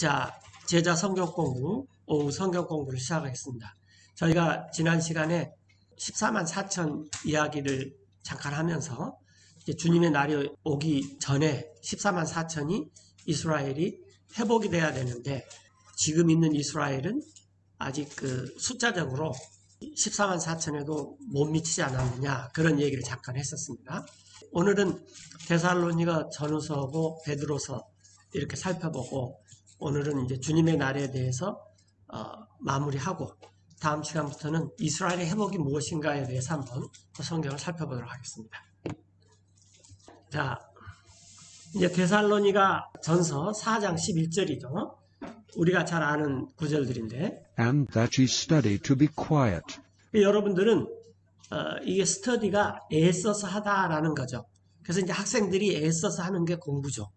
자, 제자 성경 공부, 오후 성경 공부를 시작하겠습니다. 저희가 지난 시간에 14만 4천 이야기를 잠깐 하면서 이제 주님의 날이 오기 전에 14만 4천이 이스라엘이 회복이 돼야 되는데 지금 있는 이스라엘은 아직 그 숫자적으로 14만 4천에도 못 미치지 않았느냐 그런 얘기를 잠깐 했었습니다. 오늘은 데살로니가 전후서고 베드로서 이렇게 살펴보고 오늘은 이제 주님의 날에 대해서 마무리하고 다음 시간부터는 이스라엘의 회복이 무엇인가에 대해서 한번 성경을 살펴보도록 하겠습니다. 자, 이제 데살로니가 전서 4장 11절이죠. 우리가 잘 아는 구절들인데 And that ye study to be quiet. 여러분들은 이게 스터디가 애써서 하다라는 거죠. 그래서 이제 학생들이 애써서 하는 게 공부죠.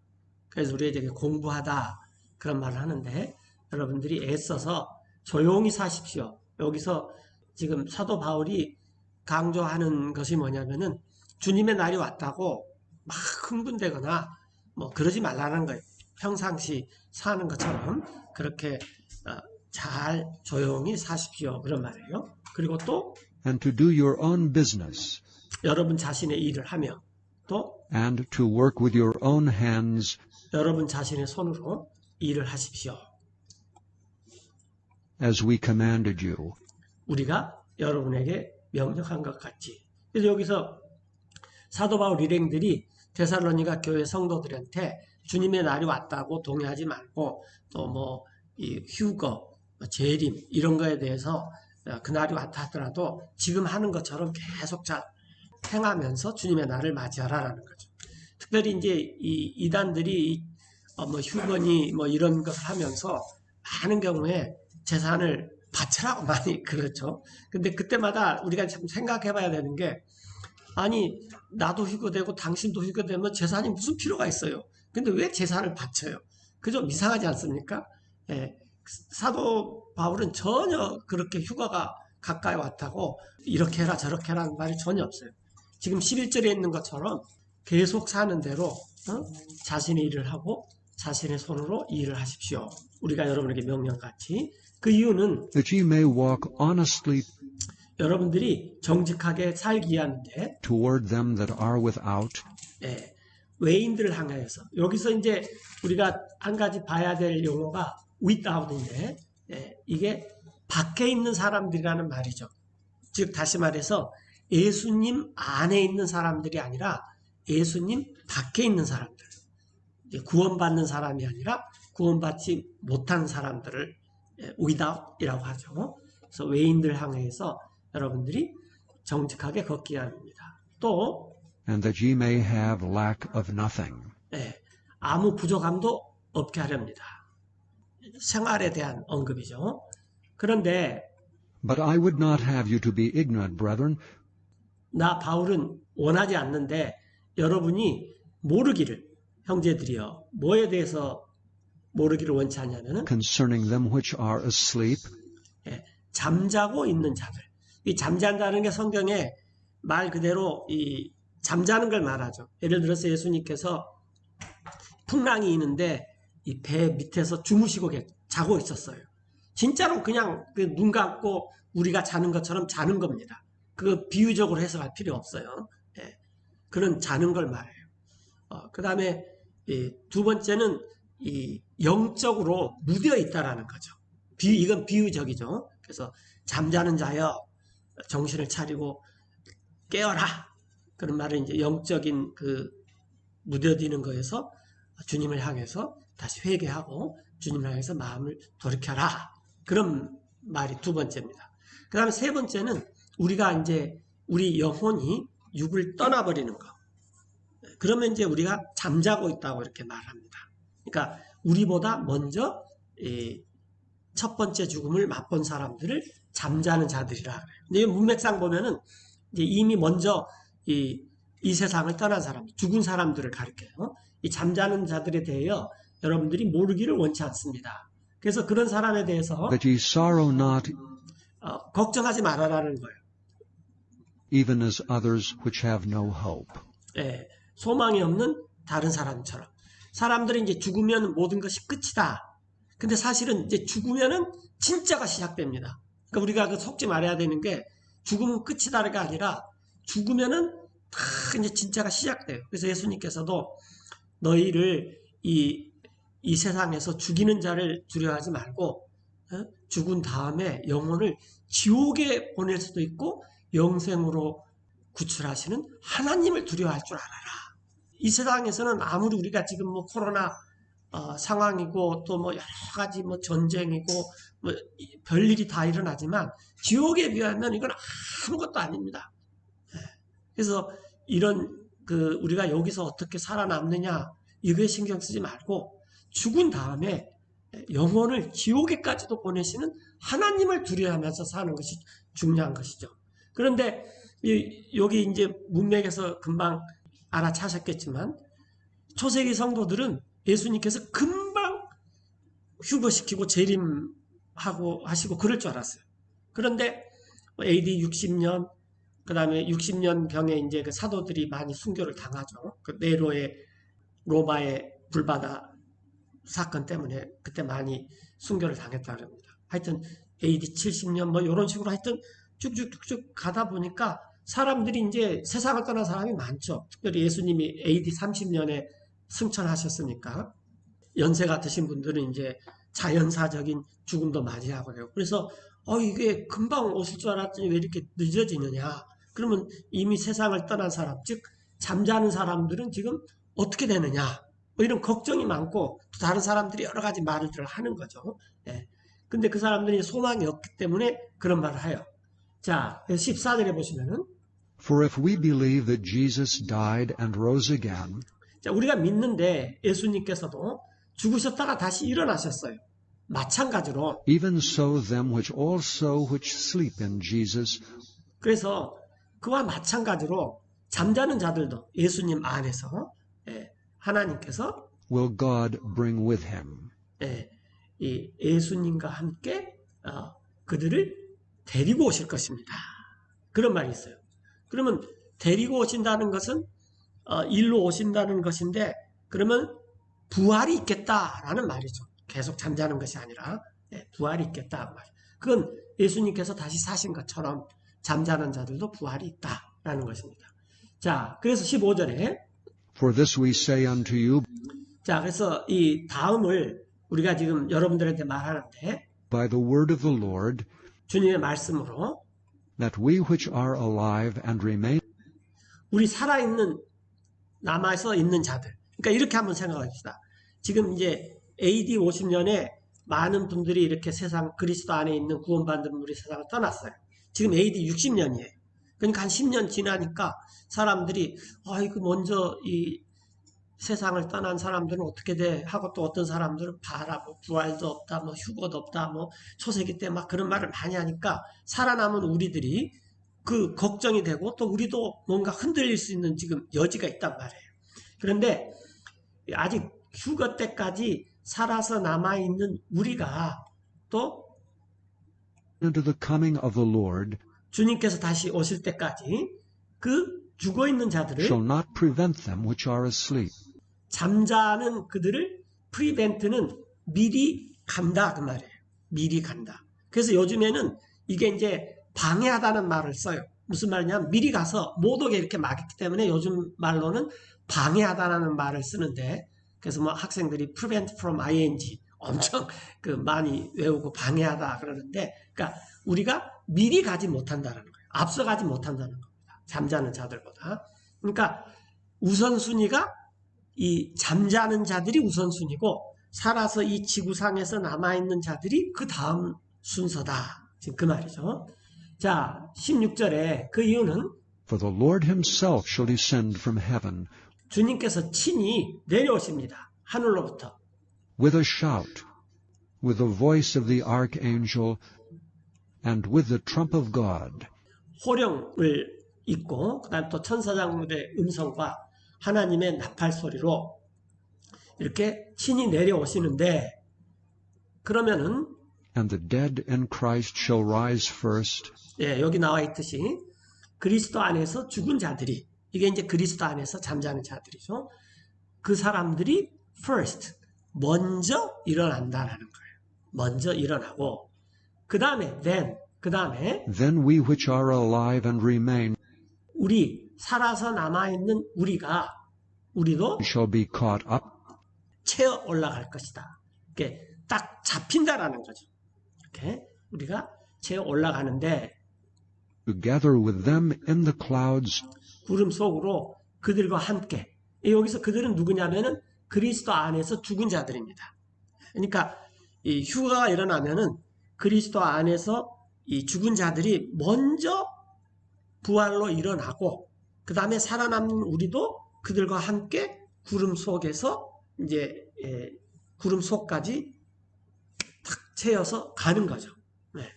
그래서 우리가 이제 공부하다 그런 말을 하는데 여러분들이 애써서 조용히 사십시오. 여기서 지금 사도 바울이 강조하는 것이 뭐냐면은 주님의 날이 왔다고 막 흥분되거나 뭐 그러지 말라는 거예요. 평상시 사는 것처럼 그렇게 잘 조용히 사십시오. 그런 말이에요. 그리고 또 And to do your own business. 여러분 자신의 일을 하며 또 And to work with your own hands. 여러분 자신의 손으로 일을 하십시오. As we commanded you. 우리가 여러분에게 명령한 것 같이. 그래서 여기서 사도 바울 일행들이 데살로니가 교회 성도들한테 주님의 날이 왔다고 동의하지 말고 또 뭐 이 휴거, 재림 이런 거에 대해서 그 날이 왔다 하더라도 지금 하는 것처럼 계속 잘 행하면서 주님의 날을 맞이하라라는 거죠. 특별히 이제 이 이단들이 뭐 휴거니 뭐 이런 것을 하면서 많은 경우에 재산을 바치라고 많이 그렇죠. 근데 그때마다 우리가 참 생각해 봐야 되는 게 아니 나도 휴거되고 당신도 휴거되면 재산이 무슨 필요가 있어요. 근데 왜 재산을 바쳐요? 그 좀 이상하지 않습니까? 예, 사도 바울은 전혀 그렇게 휴가가 가까이 왔다고 이렇게 해라 저렇게 해라는 말이 전혀 없어요. 지금 11절에 있는 것처럼 계속 사는 대로 자신의 일을 하고 자신의 손으로 일을 하십시오. 우리가 여러분에게 명령같이. 그 이유는 That ye may walk honestly 여러분들이 정직하게 살기 위함인데 toward them that are without. 예, 외인들을 향하여서 여기서 이제 우리가 한 가지 봐야 될 용어가 without인데 예, 이게 밖에 있는 사람들이라는 말이죠. 즉 다시 말해서 예수님 안에 있는 사람들이 아니라 예수님 밖에 있는 사람들. 이제 구원받는 사람이 아니라 구원받지 못한 사람들을 without이라고 하죠. 그래서 외인들 향해서 여러분들이 정직하게 걷기 합니다. 또 And that ye may have lack of nothing. 예, 아무 부족함도 없게 하렵니다. 생활에 대한 언급이죠. 그런데 But I would not have you to be ignorant, brethren, 나 바울은 원하지 않는데 여러분이 모르기를 형제들이여 뭐에 대해서 모르기를 원치 않냐면은 concerning them which are asleep. 예, 잠자고 있는 자들. 이 잠잔다는 게 성경에 말 그대로 이 잠자는 걸 말하죠. 예를 들어서 예수님께서 풍랑이 있는데 이 배 밑에서 주무시고 자고 있었어요. 진짜로 그냥 눈 감고 우리가 자는 것처럼 자는 겁니다. 그 비유적으로 해석할 필요 없어요. 예, 그런 자는 걸 말해요. 그 다음에 두 번째는 이 영적으로 무뎌 있다라는 거죠. 이건 비유적이죠. 그래서 잠자는 자여 정신을 차리고 깨어라. 그런 말은 이제 영적인 그 무뎌지는 거에서 주님을 향해서 다시 회개하고 주님을 향해서 마음을 돌이켜라. 그런 말이 두 번째입니다. 그 다음에 세 번째는 우리가 이제 우리 영혼이 육을 떠나버리는 거. 그러면 이제 우리가 잠자고 있다고 이렇게 말합니다. 그러니까 우리보다 먼저 첫 번째 죽음을 맛본 사람들을 잠자는 자들이라 그래요. 근데 문맥상 보면은 이제 이미 먼저 이 세상을 떠난 사람, 죽은 사람들을 가리켜요. 이 잠자는 자들에 대하여 여러분들이 모르기를 원치 않습니다. 그래서 그런 사람에 대해서 That ye sorrow not, 걱정하지 말아라는 거예요. even as others which have no hope. 예, 소망이 없는 다른 사람처럼. 사람들이 이제 죽으면 모든 것이 끝이다. 근데 사실은 이제 죽으면은 진짜가 시작됩니다. 그러니까 우리가 그 속지 말아야 되는 게 죽으면 끝이다가 아니라 죽으면은 다 이제 진짜가 시작돼요. 그래서 예수님께서도 너희를 이 세상에서 죽이는 자를 두려워하지 말고 죽은 다음에 영혼을 지옥에 보낼 수도 있고 영생으로 구출하시는 하나님을 두려워할 줄 알아라. 이 세상에서는 아무리 우리가 지금 뭐 코로나 상황이고 또 뭐 여러 가지 뭐 전쟁이고 뭐 별일이 다 일어나지만 지옥에 비하면 이건 아무것도 아닙니다. 그래서 이런 우리가 여기서 어떻게 살아남느냐 이거에 신경 쓰지 말고 죽은 다음에 영혼을 지옥에까지도 보내시는 하나님을 두려워하면서 사는 것이 중요한 것이죠. 그런데 여기 이제 문맥에서 금방 알아차셨겠지만 초세기 성도들은 예수님께서 금방 휴거시키고 재림하고 하시고 그럴 줄 알았어요. 그런데 AD 60년 그 다음에 60년 경에 이제 그 사도들이 많이 순교를 당하죠. 그 네로의 로마의 불바다 사건 때문에 그때 많이 순교를 당했다고 합니다. 하여튼 AD 70년 뭐 이런 식으로 하여튼 쭉쭉쭉쭉 가다 보니까 사람들이 이제 세상을 떠난 사람이 많죠. 특별히 예수님이 AD 30년에 승천하셨으니까 연세가 드신 분들은 이제 자연사적인 죽음도 맞이하고 그래요. 그래서 이게 금방 오실 줄 알았더니 왜 이렇게 늦어지느냐. 그러면 이미 세상을 떠난 사람, 즉 잠자는 사람들은 지금 어떻게 되느냐. 뭐 이런 걱정이 많고 또 다른 사람들이 여러 가지 말들을 하는 거죠. 예. 근데 그 사람들이 소망이 없기 때문에 그런 말을 해요. 자, 14절에 보시면은 For if we believe that Jesus died and rose again, 자, 우리가 믿는데 예수님께서도 죽으셨다가 다시 일어나셨어요. 마찬가지로 even so them which also which sleep in Jesus 그래서 그와 마찬가지로 잠자는 자들도 예수님 안에서 하나님께서 will God bring with him. 이 예수님과 함께 그들을 데리고 오실 것입니다. 그런 말이 있어요. 그러면 데리고 오신다는 것은 일로 오신다는 것인데 그러면 부활이 있겠다라는 말이죠. 계속 잠자는 것이 아니라 부활이 있겠다 말. 그건 예수님께서 다시 사신 것처럼 잠자는 자들도 부활이 있다라는 것입니다. 자, 그래서 15절에 For this we say unto you 자, 그래서 이 다음을 우리가 지금 여러분들한테 말하는데 by the word of the Lord 주님의 말씀으로 that we which are alive and remain 우리 살아있는 남아서 있는 자들. 그러니까 이렇게 한번 생각합시다. 지금 이제 AD 50년에 많은 분들이 이렇게 세상 그리스도 안에 있는 구원받은 분들이 세상을 떠났어요. 지금 AD 60년이에요. 그러니까 한 10년 지나니까 사람들이 이거 먼저 이 세상을 떠난 사람들은 어떻게 돼? 하고 또 어떤 사람들은 봐라 뭐 부활도 없다 뭐 휴거도 없다 뭐 초세기 때 막 그런 말을 많이 하니까 살아남은 우리들이 그 걱정이 되고 또 우리도 뭔가 흔들릴 수 있는 지금 여지가 있단 말이에요. 그런데 아직 휴거 때까지 살아서 남아있는 우리가 또 unto the coming of the Lord 주님께서 다시 오실 때까지 그 죽어있는 자들을 shall not prevent them which are asleep. 잠자는 그들을 프리벤트는 미리 간다 그 말이에요. 미리 간다. 그래서 요즘에는 이게 이제 방해하다는 말을 써요. 무슨 말이냐면 미리 가서 못 오게 이렇게 막기 때문에 요즘 말로는 방해하다라는 말을 쓰는데 그래서 뭐 학생들이 prevent from ing 엄청 많이 외우고 방해하다 그러는데 그러니까 우리가 미리 가지 못한다는 거예요. 앞서가지 못한다는 겁니다. 잠자는 자들보다. 그러니까 우선순위가 이 잠자는 자들이 우선순위고 살아서 이 지구상에서 남아있는 자들이 그 다음 순서다. 지금 그 말이죠. 자, 16절에 그 이유는 For the Lord himself shall descend from heaven 주님께서 친히 내려오십니다. 하늘로부터. with a shout, with the voice of the archangel, and with the trump of God. 호령을 잇고 그다음 또 천사장들의 음성과 하나님의 나팔 소리로 이렇게 친히 내려오시는데 그러면은 And the dead in Christ shall rise first, 여기 나와 있듯이 그리스도 안에서 죽은 자들이 이게 이제 그리스도 안에서 잠자는 자들이죠. 그 사람들이 first 먼저 일어난다라는 거예요. 먼저 일어나고 그 다음에 Then we which are alive and remain 우리 살아서 남아있는 우리도 shall be caught up 채어 올라갈 것이다. 이렇게 딱 잡힌다라는 거죠. 이렇게 우리가 채어 올라가는데 together with them in the clouds 구름 속으로 그들과 함께. 여기서 그들은 누구냐면은 그리스도 안에서 죽은 자들입니다. 그러니까 이 휴가가 일어나면은 그리스도 안에서 이 죽은 자들이 먼저 부활로 일어나고 그 다음에 살아남는 우리도 그들과 함께 구름 속에서 이제 구름 속까지 탁 채어서 가는 거죠. 네.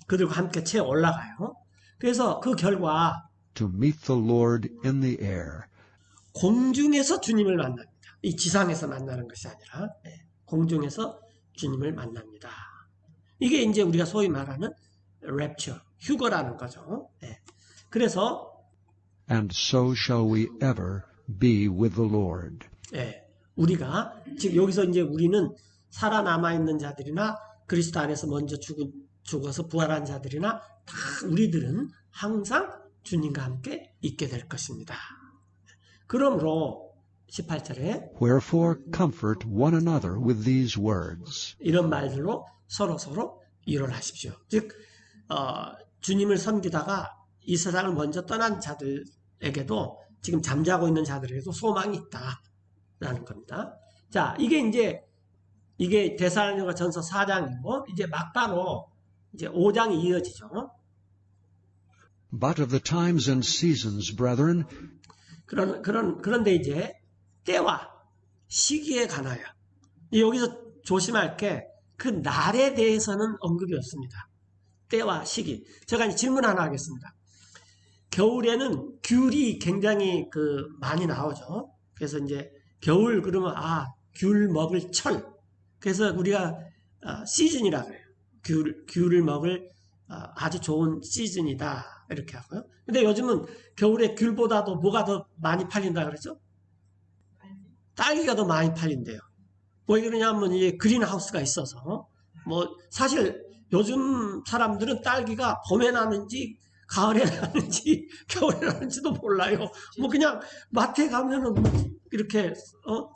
그들과 함께 채어 올라가요. 그래서 그 결과 to meet the Lord in the air. 공중에서 주님을 만납니다. 이 지상에서 만나는 것이 아니라 공중에서 주님을 만납니다. 이게 이제 우리가 소위 말하는 랩처, 휴거라는 거죠. 그래서 And so shall we ever be with the Lord. 우리가 지금 여기서 이제 우리는 살아남아 있는 자들이나 그리스도 안에서 먼저 죽어서 부활한 자들이나 다 우리들은 항상 주님과 함께 있게 될 것입니다. 그러므로 18절에 Wherefore comfort one another with these words. 이런 말들로 서로 위로하십시오. 즉 주님을 섬기다가 이 세상을 먼저 떠난 자들에게도 지금 잠자고 있는 자들에게도 소망이 있다라는 겁니다. 자, 이게 데살로니가 전서 4장이고 이제 막바로 이제 5장이 이어지죠. But of the times and seasons, brethren, 그런데 이제 때와 시기에 관하여 여기서 조심할 게 그 날에 대해서는 언급이 없습니다. 때와 시기. 제가 이제 질문 하나 하겠습니다. 겨울에는 귤이 굉장히 많이 나오죠. 그래서 이제 겨울 그러면 귤 먹을 철. 그래서 우리가 시즌이라 그래요. 귤을 먹을 아주 좋은 시즌이다 이렇게 하고요. 근데 요즘은 겨울에 귤보다도 뭐가 더 많이 팔린다 그러죠? 딸기가 더 많이 팔린대요. 왜 그러냐면 이제 그린하우스가 있어서 사실 요즘 사람들은 딸기가 봄에 나는지 가을에 나는지 겨울에 나는지도 몰라요. 그냥 마트에 가면은 이렇게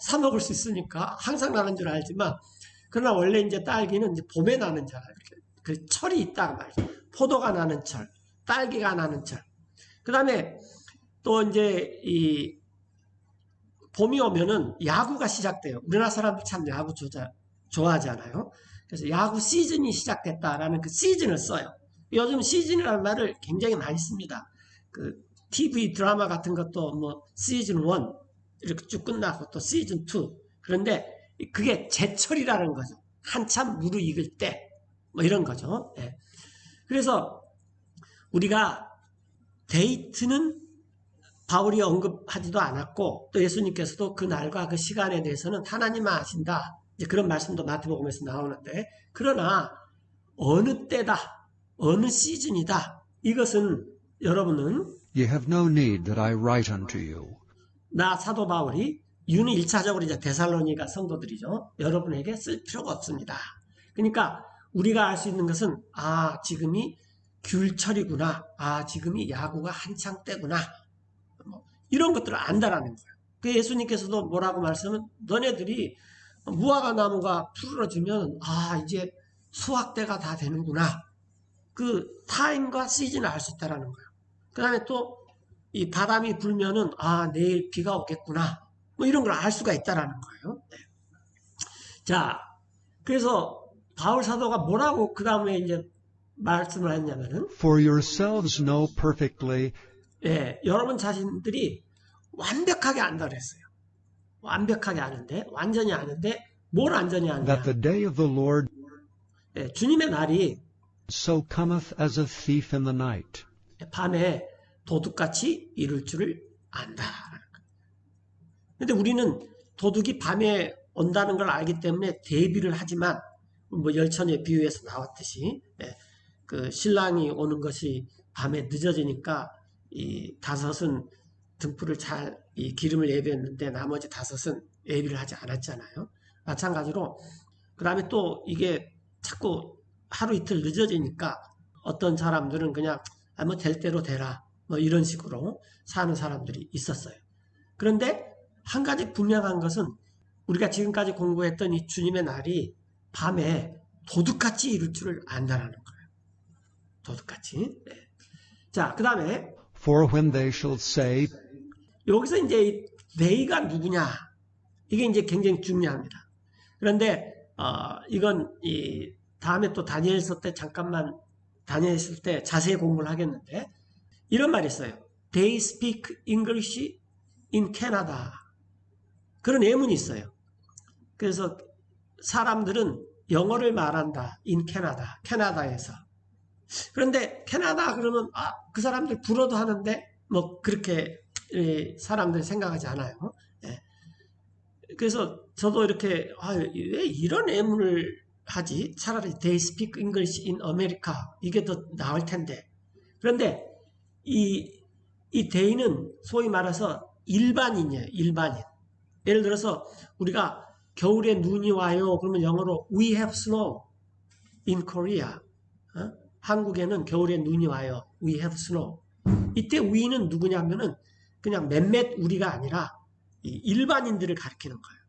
사 먹을 수 있으니까 항상 나는 줄 알지만 그러나 원래 이제 딸기는 이제 봄에 나는 줄 알아요. 그 철이 있다 말이죠. 포도가 나는 철, 딸기가 나는 철. 그 다음에 또 이제 봄이 오면은 야구가 시작돼요. 우리나라 사람들 참 야구 좋아하잖아요. 그래서 야구 시즌이 시작됐다라는 그 시즌을 써요. 요즘 시즌이라는 말을 굉장히 많이 씁니다. 그 TV 드라마 같은 것도 시즌 1 이렇게 쭉 끝나고 또 시즌 2. 그런데 그게 제철이라는 거죠. 한참 무르익을 때 이런 거죠. 그래서 우리가 데이트는 바울이 언급하지도 않았고 또 예수님께서도 그 날과 그 시간에 대해서는 하나님만 아신다. 이제 그런 말씀도 마태복음에서 나오는데 그러나 어느 때다, 어느 시즌이다. 이것은 여러분은 Ye have no need that I write unto you. 나 사도 바울이 유는 1차적으로 이제 데살로니가 성도들이죠. 여러분에게 쓸 필요가 없습니다. 그러니까 우리가 알 수 있는 것은 지금이 귤철이구나. 지금이 야구가 한창 때구나. 이런 것들을 안다라는 거예요. 그 예수님께서도 뭐라고 말씀은 너네들이 무화과 나무가 푸르러지면 이제 수확 때가 다 되는구나. 그 타임과 시즌을 알 수 있다라는 거예요. 그 다음에 또 이 바람이 불면은 내일 비가 오겠구나. 이런 걸 알 수가 있다라는 거예요. 네. 자, 그래서 바울 사도가 뭐라고 그 다음에 이제 말씀을 했냐면은 For yourselves know perfectly 여러분 자신들이 완벽하게 안다 그랬어요. 완벽하게 아는데 완전히 아는데 뭘 완전히 아느냐. that the day of the Lord 주님의 날이 so cometh as a thief in the night. 밤에 도둑같이 이룰 줄을 안다. 그런데 우리는 도둑이 밤에 온다는 걸 알기 때문에 대비를 하지만 열천의 비유에서 나왔듯이 그 신랑이 오는 것이 밤에 늦어지니까 이 5은 등불을 이 기름을 예비했는데 나머지 5은 예비를 하지 않았잖아요. 마찬가지로 그 다음에 또 이게 자꾸 하루 이틀 늦어지니까 어떤 사람들은 그냥 뭐 될 대로 되라 뭐 이런 식으로 사는 사람들이 있었어요. 그런데 한 가지 분명한 것은 우리가 지금까지 공부했던 이 주님의 날이 밤에 도둑같이 이룰 줄을 안다라는 거예요. 도둑같이. 네. 자, 그 다음에 For when they shall say, 여기서 이제 이 they가 누구냐 이게 이제 굉장히 중요합니다. 그런데 이건 이 다음에 또 다니엘서 때 잠깐만 다니엘서 때 자세히 공부를 하겠는데 이런 말이 있어요. They speak English in Canada. 그런 예문이 있어요. 그래서 사람들은 영어를 말한다. in Canada. 캐나다에서. 그런데 캐나다 그러면 그 사람들 불어도 하는데 뭐 그렇게 사람들이 생각하지 않아요. 예. 그래서 저도 이렇게 왜 이런 예문을 하지? 차라리 they speak English in America 이게 더 나을 텐데. 그런데 이 they는 소위 말해서 일반인이에요. 일반인. 예를 들어서 우리가 겨울에 눈이 와요. 그러면 영어로 we have snow in Korea. 한국에는 겨울에 눈이 와요. We have snow. 이때 we는 누구냐면은 그냥 몇몇 우리가 아니라 일반인들을 가리키는 거예요.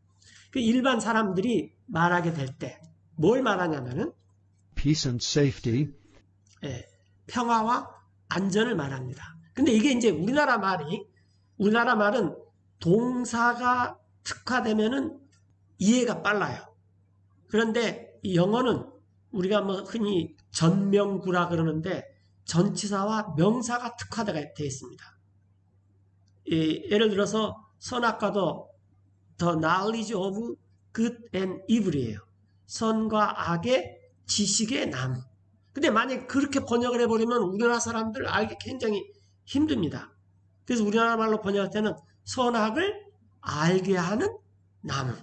그 일반 사람들이 말하게 될 때 뭘 말하냐면은 peace and safety, 평화와 안전을 말합니다. 근데 이게 이제 우리나라 말은 동사가 특화되면은 이해가 빨라요. 그런데 이 영어는 우리가 뭐 흔히 전명구라 그러는데 전치사와 명사가 특화되어 있습니다. 예를 들어서 선악과도 the knowledge of good and evil이에요. 선과 악의 지식의 나무. 근데 만약에 그렇게 번역을 해버리면 우리나라 사람들 알기 굉장히 힘듭니다. 그래서 우리나라 말로 번역할 때는 선악을 알게 하는 나무.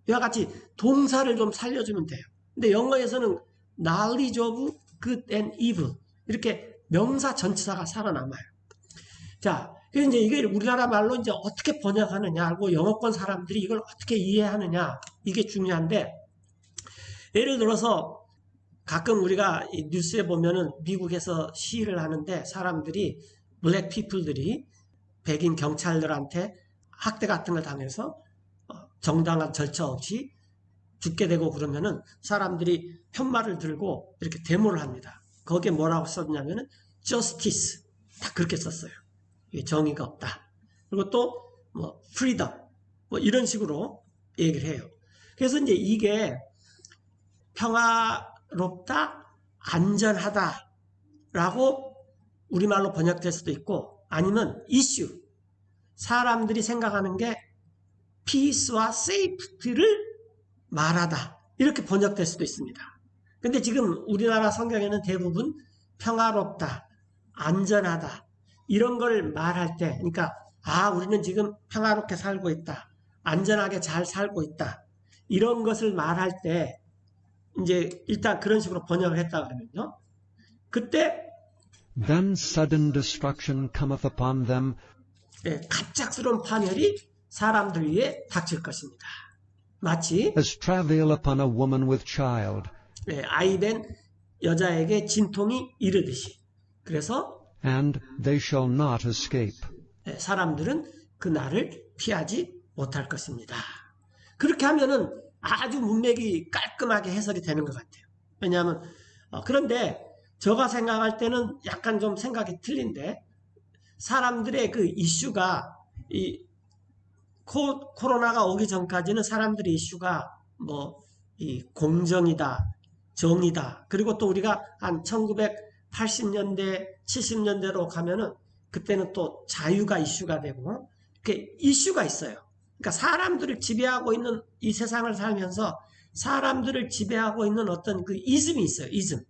이와 같이 동사를 좀 살려주면 돼요. 근데 영어에서는 knowledge of good and evil 이렇게 명사 전치사가 살아남아요. 자, 그래서 이제 이게 우리나라 말로 이제 어떻게 번역하느냐, 하고 영어권 사람들이 이걸 어떻게 이해하느냐, 이게 중요한데, 예를 들어서 가끔 우리가 이 뉴스에 보면은 미국에서 시위를 하는데 사람들이, 블랙 피플들이 백인 경찰들한테 학대 같은 걸 당해서 정당한 절차 없이 죽게 되고 그러면은 사람들이 편말을 들고 이렇게 데모를 합니다. 거기에 뭐라고 썼냐면은 justice 다 그렇게 썼어요. 정의가 없다. 그리고 또 뭐 freedom 뭐 이런 식으로 얘기를 해요. 그래서 이제 이게 평화롭다, 안전하다라고 우리말로 번역될 수도 있고 아니면 이슈 사람들이 생각하는 게 peace와 safety를 말하다 이렇게 번역될 수도 있습니다. 근데 지금 우리나라 성경에는 대부분 평화롭다, 안전하다 이런 걸 말할 때 그러니까 우리는 지금 평화롭게 살고 있다, 안전하게 잘 살고 있다 이런 것을 말할 때 이제 일단 그런 식으로 번역을 했다 그러면요. 그때 then sudden destruction cometh upon them, 갑작스러운 파멸이 사람들 위에 닥칠 것입니다. 마치 as travail upon a woman with child, 아이된 여자에게 진통이 이르듯이. 그래서 and they shall not escape. 사람들은 그 날을 피하지 못할 것입니다. 그렇게 하면은 아주 문맥이 깔끔하게 해설이 되는 것 같아요. 왜냐하면 그런데 제가 생각할 때는 약간 좀 생각이 틀린데 사람들의 그 이슈가 이 코로나가 오기 전까지는 사람들의 이슈가 뭐 이 공정이다, 정의다. 그리고 또 우리가 한 1980년대, 70년대로 가면은 그때는 또 자유가 이슈가 되고 이렇게 이슈가 있어요. 그러니까 사람들을 지배하고 있는 이 세상을 살면서 사람들을 지배하고 있는 어떤 그 이즘이 있어요. 이즘.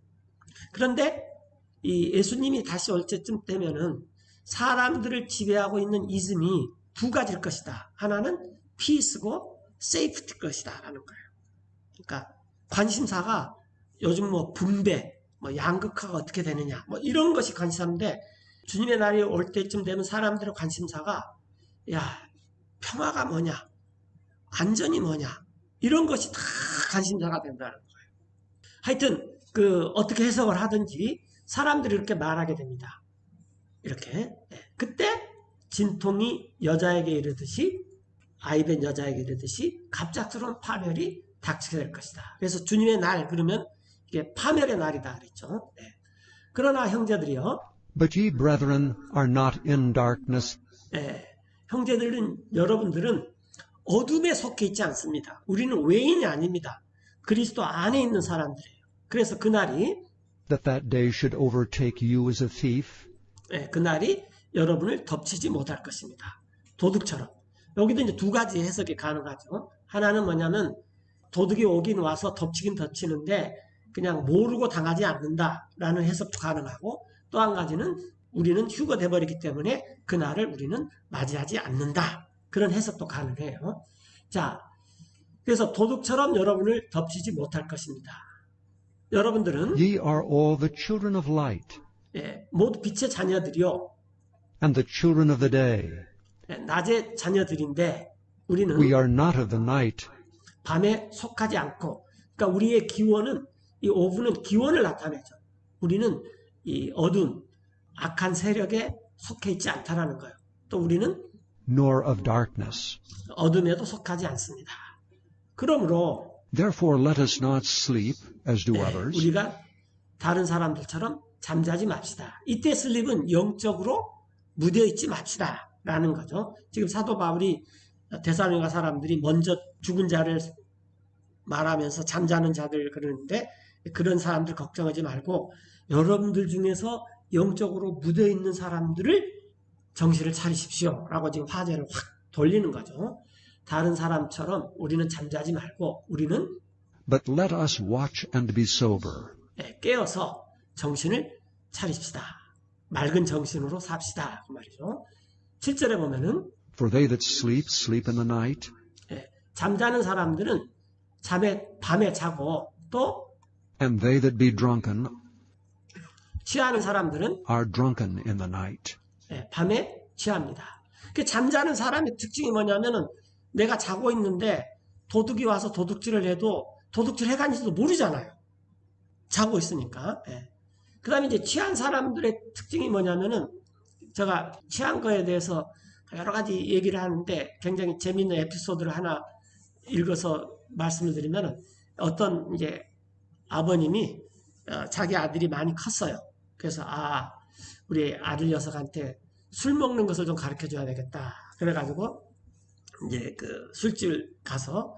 그런데 이 예수님이 다시 올 때쯤 되면은 사람들을 지배하고 있는 이즘이 두 가지일 것이다. 하나는 피스고 세이프티 것이다 라는 거예요. 그러니까 관심사가 요즘 뭐 분배, 뭐 양극화가 어떻게 되느냐 뭐 이런 것이 관심사인데 주님의 날이 올 때쯤 되면 사람들의 관심사가 평화가 뭐냐, 안전이 뭐냐 이런 것이 다 관심사가 된다는 거예요. 하여튼 어떻게 해석을 하든지 사람들이 이렇게 말하게 됩니다. 이렇게. 그때 진통이 여자에게 이르듯이 아이된 여자에게 이르듯이 갑작스러운 파멸이 닥치게 될 것이다. 그래서 주님의 날 그러면 이게 파멸의 날이다 그랬죠. 그러나 형제들이요. But ye, brethren, are not in darkness, 형제들은 여러분들은 어둠에 속해 있지 않습니다. 우리는 외인이 아닙니다. 그리스도 안에 있는 사람들이에요. 그래서 그날이 that day should overtake you as a thief. 그날이 여러분을 덮치지 못할 것입니다. 도둑처럼. 여기도 이제 두 가지 해석이 가능하죠. 하나는 뭐냐면 도둑이 오긴 와서 덮치긴 덮치는데 그냥 모르고 당하지 않는다라는 해석도 가능하고 또 한 가지는 우리는 휴거돼 버리기 때문에 그날을 우리는 맞이하지 않는다. 그런 해석도 가능해요. 자, 그래서 도둑처럼 여러분을 덮치지 못할 것입니다. 여러분들은 Ye are all the children of light, 모두 빛의 자녀들이요. and the children of the day. 낮의 자녀들인데 우리는 We are not of the night, 밤에 속하지 않고, 그러니까 우리의 기원은 이 오브는 기원을 나타내죠. 우리는 이 어두운 악한 세력에 속해 있지 않다라는 거예요. 또 우리는 nor of darkness. 어둠에도 속하지 않습니다. 그러므로 Therefore let us not sleep, as do others, 우리가 다른 사람들처럼 잠자지 맙시다. 이때 슬립은 영적으로 무뎌 있지 맙시다 라는 거죠. 지금 사도 바울이 데살로니가 사람들이 먼저 죽은 자를 말하면서 잠자는 자들 그러는데 그런 사람들 걱정하지 말고 여러분들 중에서 영적으로 묻어 있는 사람들을 정신을 차리십시오 라고 지금 화제를 확 돌리는 거죠. 다른 사람처럼 우리는 잠자지 말고 우리는 but let us watch and be sober. 깨어서 정신을 차리십시다. 맑은 정신으로 삽시다. 그 말이죠. 7절에 보면은 For they that sleep, sleep in the night, 잠자는 사람들은 밤에 자고 또 and they that be drunken 취하는 사람들은 are drunken in the night. 밤에 취합니다. 잠자는 사람의 특징이 뭐냐면은 내가 자고 있는데 도둑이 와서 도둑질을 해도 도둑질 해간지도 모르잖아요. 자고 있으니까. 그 다음에 이제 취한 사람들의 특징이 뭐냐면은 제가 취한 거에 대해서 여러 가지 얘기를 하는데 굉장히 재밌는 에피소드를 하나 읽어서 말씀을 드리면은 어떤 이제 아버님이 자기 아들이 많이 컸어요. 그래서 우리 아들 녀석한테 술 먹는 것을 좀 가르쳐 줘야 되겠다. 그래가지고 이제 술집을 가서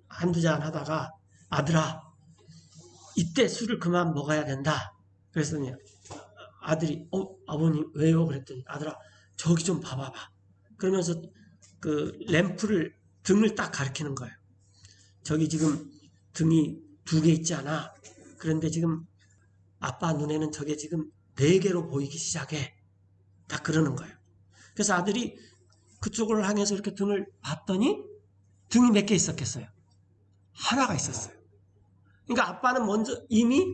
한두 잔 하다가 아들아 이때 술을 그만 먹어야 된다. 그랬더니 아들이 아버님 왜요? 그랬더니 아들아 저기 좀 봐봐봐. 그러면서 램프를 등을 딱 가리키는 거예요. 저기 지금 등이 2개 있지 않아? 그런데 지금 아빠 눈에는 저게 지금 4개로 보이기 시작해. 딱 그러는 거예요. 그래서 아들이 그쪽을 향해서 이렇게 등을 봤더니 등이 몇 개 있었겠어요? 하나가 있었어요. 그러니까 아빠는 먼저 이미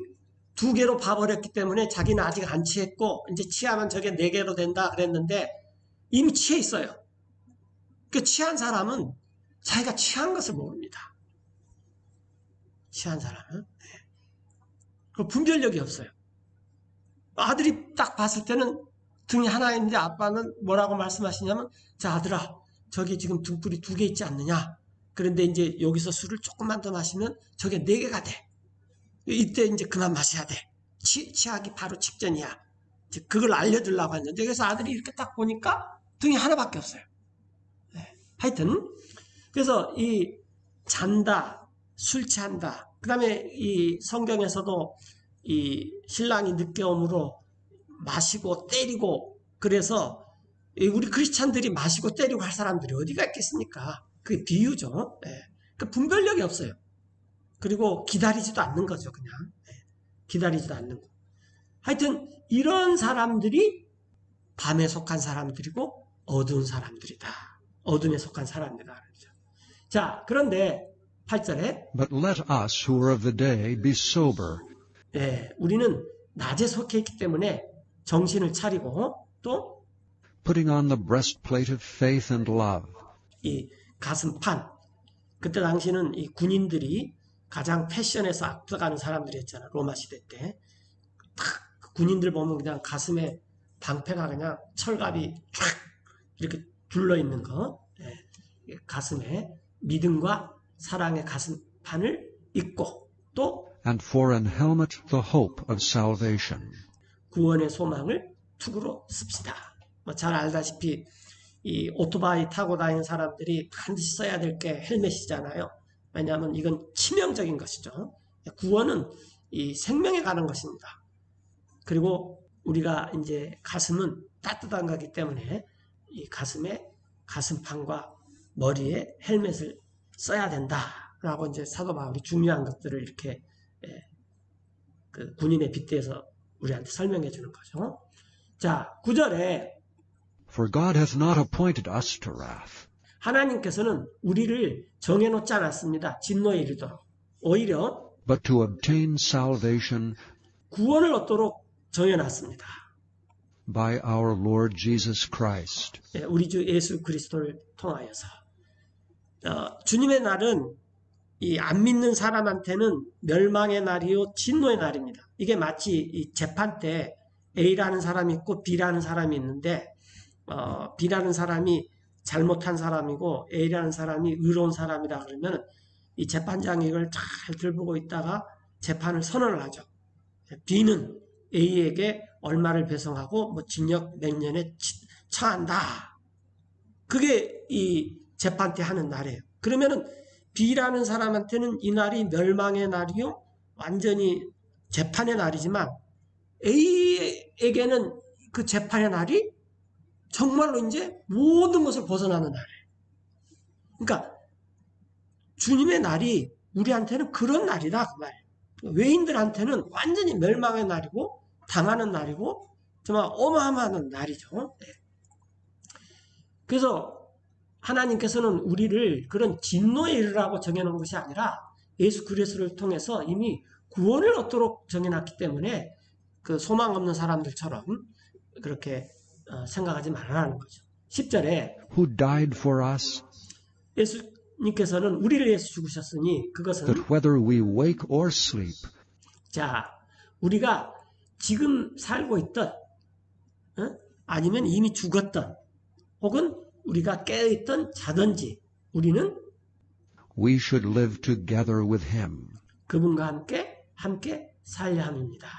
2개로 봐버렸기 때문에 자기는 아직 안 취했고 이제 취하면 저게 4개로 된다 그랬는데 이미 취해 있어요. 그 취한 사람은 자기가 취한 것을 모릅니다. 취한 사람은 그 분별력이 없어요. 아들이 딱 봤을 때는 등이 하나 있는데 아빠는 뭐라고 말씀하시냐면 자 아들아 저기 지금 등불이 2개 있지 않느냐. 그런데 이제 여기서 술을 조금만 더 마시면 저게 4개가 돼. 이때 이제 그만 마셔야 돼. 취하기 바로 직전이야. 그걸 알려주려고 했는데 그래서 아들이 이렇게 딱 보니까 등이 하나밖에 없어요. 하여튼 그래서 이 잔다, 술 취한다. 그 다음에 이 성경에서도 이 신랑이 늦게 오므로 마시고 때리고 그래서 우리 크리스찬들이 마시고 때리고 할 사람들이 어디가 있겠습니까? 그게 비유죠. 그 분별력이 없어요. 그리고 기다리지도 않는 거죠. 그냥 기다리지도 않는 거. 하여튼 이런 사람들이 밤에 속한 사람들이고 어두운 사람들이다. 어둠에 속한 사람들이다. 자, 그런데 8절에 But let us who are of the day be sober, 우리는 낮에 속해 있기 때문에 정신을 차리고 또 putting on the breastplate of faith and love, 이 가슴판 그때 당시는 이 군인들이 가장 패션에서 앞서가는 사람들이었잖아. 로마 시대 때. 탁 군인들 보면 그냥 가슴에 방패가 그냥 철갑이 쫙 이렇게 둘러있는 거. 예, 가슴에 믿음과 사랑의 가슴판을 입고 또 and for an helmet the hope of salvation. 구원의 소망을 투구로 씁시다. 뭐 잘 알다시피 이 오토바이 타고 다니는 사람들이 반드시 써야 될 게 헬멧이잖아요. 왜냐하면 이건 치명적인 것이죠. 구원은 이 생명에 관한 것입니다. 그리고 우리가 이제 가슴은 따뜻한 거기 때문에 이 가슴에 가슴판과 머리에 헬멧을 써야 된다라고 이제 사도 바울이 중요한 것들을 이렇게 그 군인에 빗대서 우리한테 설명해 주는 거죠. 자, 9절에 For God hath not appointed us to wrath, 하나님께서는 우리를 정해놓지 않았습니다. 진노에 이르도록. 오히려 but to obtain salvation 구원을 얻도록 정해놨습니다. by our Lord Jesus Christ. 우리 주 예수 그리스도를 통하여서. 주님의 날은 이 안 믿는 사람한테는 멸망의 날이요 진노의 날입니다. 이게 마치 이 재판 때 A라는 사람이 있고 B라는 사람이 있는데 B라는 사람이 잘못한 사람이고 A라는 사람이 의로운 사람이라 그러면 이 재판장이 이걸 잘 들보고 있다가 재판을 선언을 하죠. B는 A에게 얼마를 배송하고 뭐 징역 몇 년에 처한다. 그게 이 재판 때 하는 날이에요. 그러면은 B라는 사람한테는 이 날이 멸망의 날이요 완전히 재판의 날이지만 A에게는 그 재판의 날이 정말로 이제 모든 것을 벗어나는 날이에요. 그러니까 주님의 날이 우리한테는 그런 날이다 그 말이에요. 외인들한테는 완전히 멸망의 날이고 당하는 날이고 정말 어마어마한 날이죠. 네. 그래서 하나님께서는 우리를 그런 진노에 이르라고 정해놓은 것이 아니라 예수 그리스도를 통해서 이미 구원을 얻도록 정해놨기 때문에 그 소망 없는 사람들처럼 그렇게 생각하지 말라는 거죠. 10절에 Who died for us, 예수님께서는 우리를 위해서 죽으셨으니 그것은 that whether we wake or sleep, 자 우리가 지금 살고 있던 아니면 이미 죽었던 혹은 우리가 깨어있던 자든지 우리는 we should live together with him. 그분과 함께 살려 함입니다.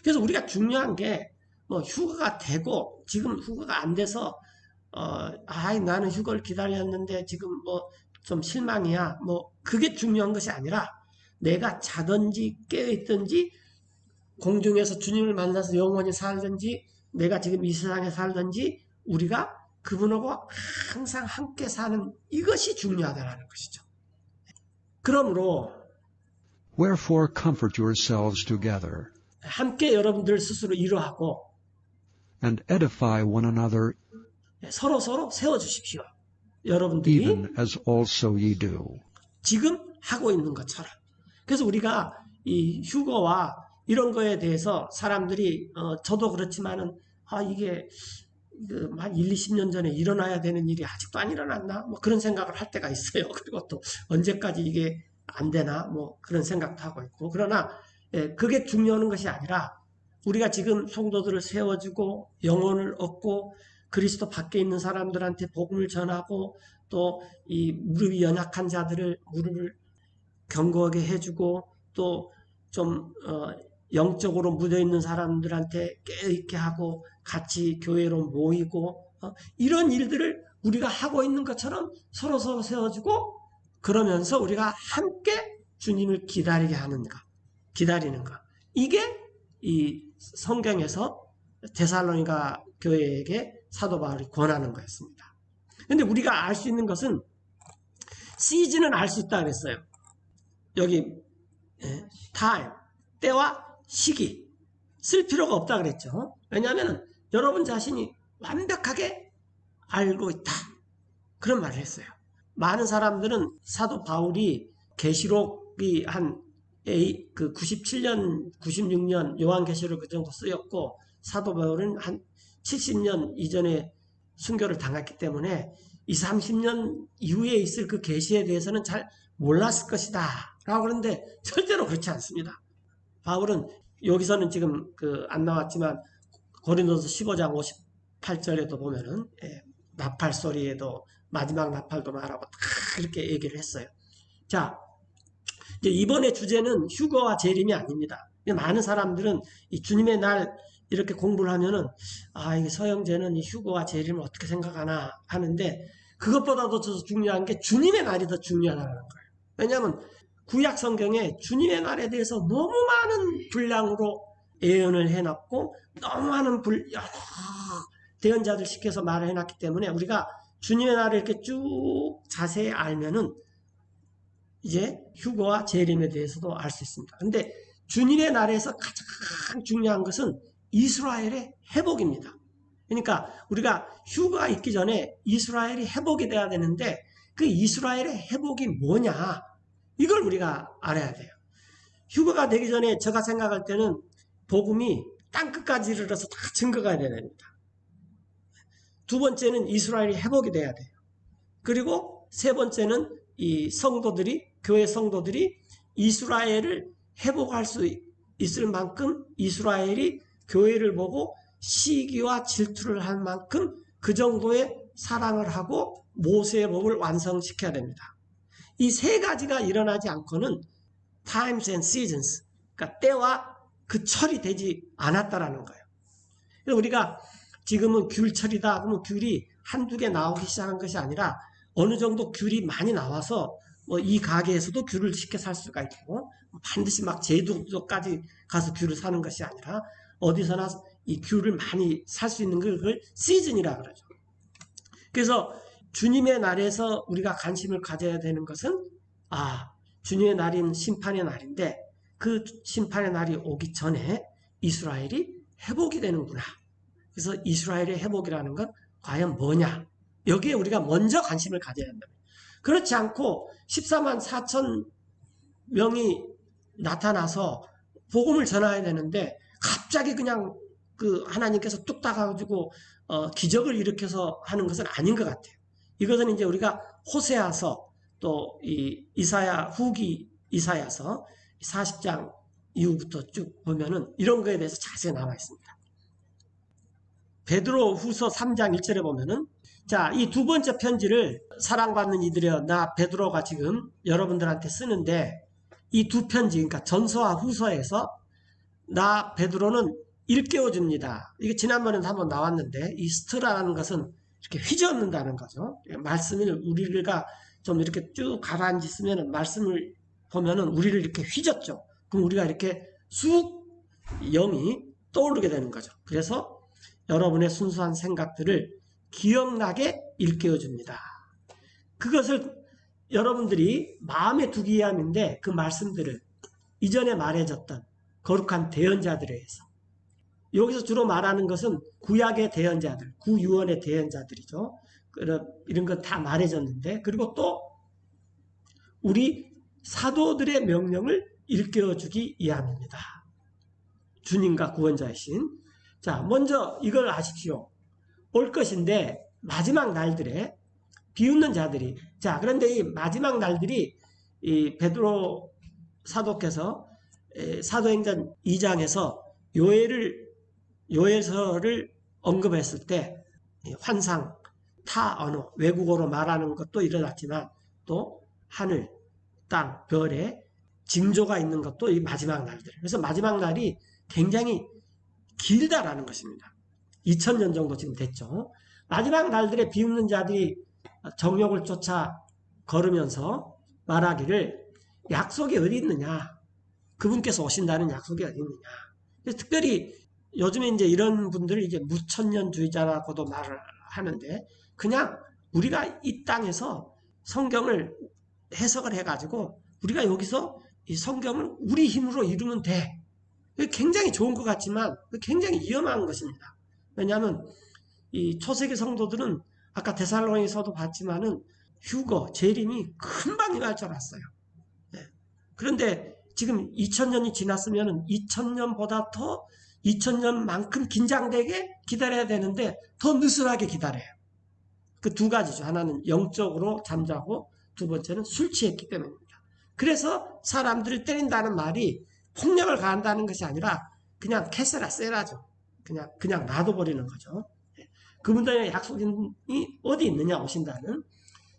그래서 우리가 중요한 게 뭐 휴가가 되고 지금 휴가가 안 돼서 나는 휴가를 기다렸는데 지금 뭐 좀 실망이야. 뭐 그게 중요한 것이 아니라 내가 자든지 깨어있든지 공중에서 주님을 만나서 영원히 살든지 내가 지금 이 세상에 살든지 우리가 그분하고 항상 함께 사는 이것이 중요하다는 것이죠. 그러므로 Wherefore comfort yourselves together, 함께 여러분들 스스로 위로하고 and edify one another, 서로 세워주십시오. 여러분들이 even as also ye do. 지금 하고 있는 것처럼. 그래서 우리가 이 휴거와 이런 거에 대해서 사람들이 저도 그렇지만은 이게 한 1, 20년 전에 일어나야 되는 일이 아직도 안 일어났나? 뭐 그런 생각을 할 때가 있어요. 그리고 또 언제까지 이게 안 되나? 뭐 그런 생각도 하고 있고. 그러나 그게 중요한 것이 아니라 우리가 지금 성도들을 세워주고 영혼을 얻고 그리스도 밖에 있는 사람들한테 복음을 전하고 또 이 무릎이 연약한 자들을 무릎을 견고하게 해주고 또 좀 영적으로 묻어있는 사람들한테 깨어있게 하고 같이 교회로 모이고 이런 일들을 우리가 하고 있는 것처럼 서로 세워주고 그러면서 우리가 함께 주님을 기다리는 것. 이게 이 성경에서 데살로니가 교회에게 사도 바울이 권하는 거였습니다. 그런데 우리가 알 수 있는 것은 시즌은 알 수 있다 그랬어요. 여기 타임, 때와 시기 쓸 필요가 없다 그랬죠. 왜냐하면 여러분 자신이 완벽하게 알고 있다. 그런 말을 했어요. 많은 사람들은 사도 바울이 계시록이 한 97년, 96년 요한계시록 그 정도 쓰였고 사도 바울은 한 70년 이전에 순교를 당했기 때문에 20, 30년 이후에 있을 그 계시에 대해서는 잘 몰랐을 것이다 라고 그러는데 절대로 그렇지 않습니다. 바울은 여기서는 지금 안 나왔지만 고린도서 15장 58절에도 보면은 나팔 소리에도 마지막 나팔도 말하고 다 그렇게 얘기를 했어요. 자, 이제 이번의 주제는 휴거와 재림이 아닙니다. 많은 사람들은 이 주님의 날 이렇게 공부를 하면은 이게 서영재는 이 휴거와 재림을 어떻게 생각하나 하는데 그것보다도 더 중요한 게 주님의 날이 더 중요하다는 거예요. 왜냐하면 구약 성경에 주님의 날에 대해서 너무 많은 분량으로 예언을 해놨고 너무 많은 여러 대언자들 시켜서 말을 해놨기 때문에 우리가 주님의 날을 이렇게 쭉 자세히 알면은 이제 휴거와 재림에 대해서도 알 수 있습니다. 근데 주님의 날에서 가장 중요한 것은 이스라엘의 회복입니다. 그러니까 우리가 휴거가 있기 전에 이스라엘이 회복이 돼야 되는데 그 이스라엘의 회복이 뭐냐 이걸 우리가 알아야 돼요. 휴거가 되기 전에 제가 생각할 때는 복음이 땅끝까지 이르러서 다 증거가 돼야 됩니다. 두 번째는 이스라엘이 회복이 돼야 돼요. 그리고 세 번째는 이 성도들이 교회 성도들이 이스라엘을 회복할 수 있을 만큼 이스라엘이 교회를 보고 시기와 질투를 할 만큼 그 정도의 사랑을 하고 모세의 법을 완성시켜야 됩니다. 이 세 가지가 일어나지 않고는 times and seasons, 그러니까 때와 그 철이 되지 않았다라는 거예요. 그래서 우리가 지금은 귤철이다 그러면 귤이 한두 개 나오기 시작한 것이 아니라 어느 정도 귤이 많이 나와서 뭐 이 가게에서도 귤을 쉽게 살 수가 있고 반드시 막 제주도까지 가서 귤을 사는 것이 아니라 어디서나 이 귤을 많이 살 수 있는 걸 시즌이라 그러죠. 그래서 주님의 날에서 우리가 관심을 가져야 되는 것은 주님의 날인 심판의 날인데 그 심판의 날이 오기 전에 이스라엘이 회복이 되는구나. 그래서 이스라엘의 회복이라는 건 과연 뭐냐? 여기에 우리가 먼저 관심을 가져야 한다. 그렇지 않고 14만 4천 명이 나타나서 복음을 전해야 되는데 갑자기 그냥 하나님께서 뚝딱 가지고 기적을 일으켜서 하는 것은 아닌 것 같아요. 이것은 이제 우리가 호세아서 또 이 이사야 후기 이사야서 40장 이후부터 쭉 보면은 이런 거에 대해서 자세히 나와 있습니다. 베드로 후서 3장 1절에 보면은 자, 이 두 번째 편지를 사랑받는 이들이여 나 베드로가 지금 여러분들한테 쓰는데 이 두 편지 그러니까 전서와 후서에서 나 베드로는 일깨워 줍니다. 이게 지난번에도 한번 나왔는데 이 스트라라는 것은 이렇게 휘저는다는 거죠. 말씀을 우리가 좀 이렇게 쭉 가라앉으면 말씀을 보면은 우리를 이렇게 휘젓죠. 그럼 우리가 이렇게 쑥 영이 떠오르게 되는 거죠. 그래서 여러분의 순수한 생각들을 기억나게 일깨워 줍니다. 그것을 여러분들이 마음에 두기 위함인데 그 말씀들을 이전에 말해졌던 거룩한 대언자들에 의해서 여기서 주로 말하는 것은 구약의 대언자들, 구유언의 대언자들이죠. 이런 건 다 말해졌는데 그리고 또 우리 사도들의 명령을 일깨워주기 위함입니다. 주님과 구원자이신 자 먼저 이걸 아십시오. 올 것인데 마지막 날들에 비웃는 자들이 자 그런데 이 마지막 날들이 이 베드로 사도께서 사도행전 2장에서 요엘서를 언급했을 때 환상, 타 언어, 외국어로 말하는 것도 일어났지만 또 하늘, 땅, 별에 징조가 있는 것도 이 마지막 날들. 그래서 마지막 날이 굉장히 길다라는 것입니다. 2000년 정도 지금 됐죠. 마지막 날들에 비웃는 자들이 정욕을 쫓아 걸으면서 말하기를 약속이 어디 있느냐? 그분께서 오신다는 약속이 어디 있느냐? 특별히 요즘에 이제 이런 분들을 이제 무천년주의자라고도 말을 하는데 그냥 우리가 이 땅에서 성경을 해석을 해가지고 우리가 여기서 이 성경을 우리 힘으로 이루면 돼. 굉장히 좋은 것 같지만 굉장히 위험한 것입니다. 왜냐하면 이 초세기 성도들은 아까 데살로니가서도 봤지만은 휴거, 재림이 금방 임할 줄 알았어요. 네. 그런데 지금 2000년이 지났으면 2000년보다 더 2000년만큼 긴장되게 기다려야 되는데 더 느슨하게 기다려요. 그 두 가지죠. 하나는 영적으로 잠자고 두 번째는 술 취했기 때문입니다. 그래서 사람들을 때린다는 말이 폭력을 가한다는 것이 아니라 그냥 캐세라 세라죠. 그냥 놔둬버리는 거죠. 그분들의 약속이 어디 있느냐 오신다는.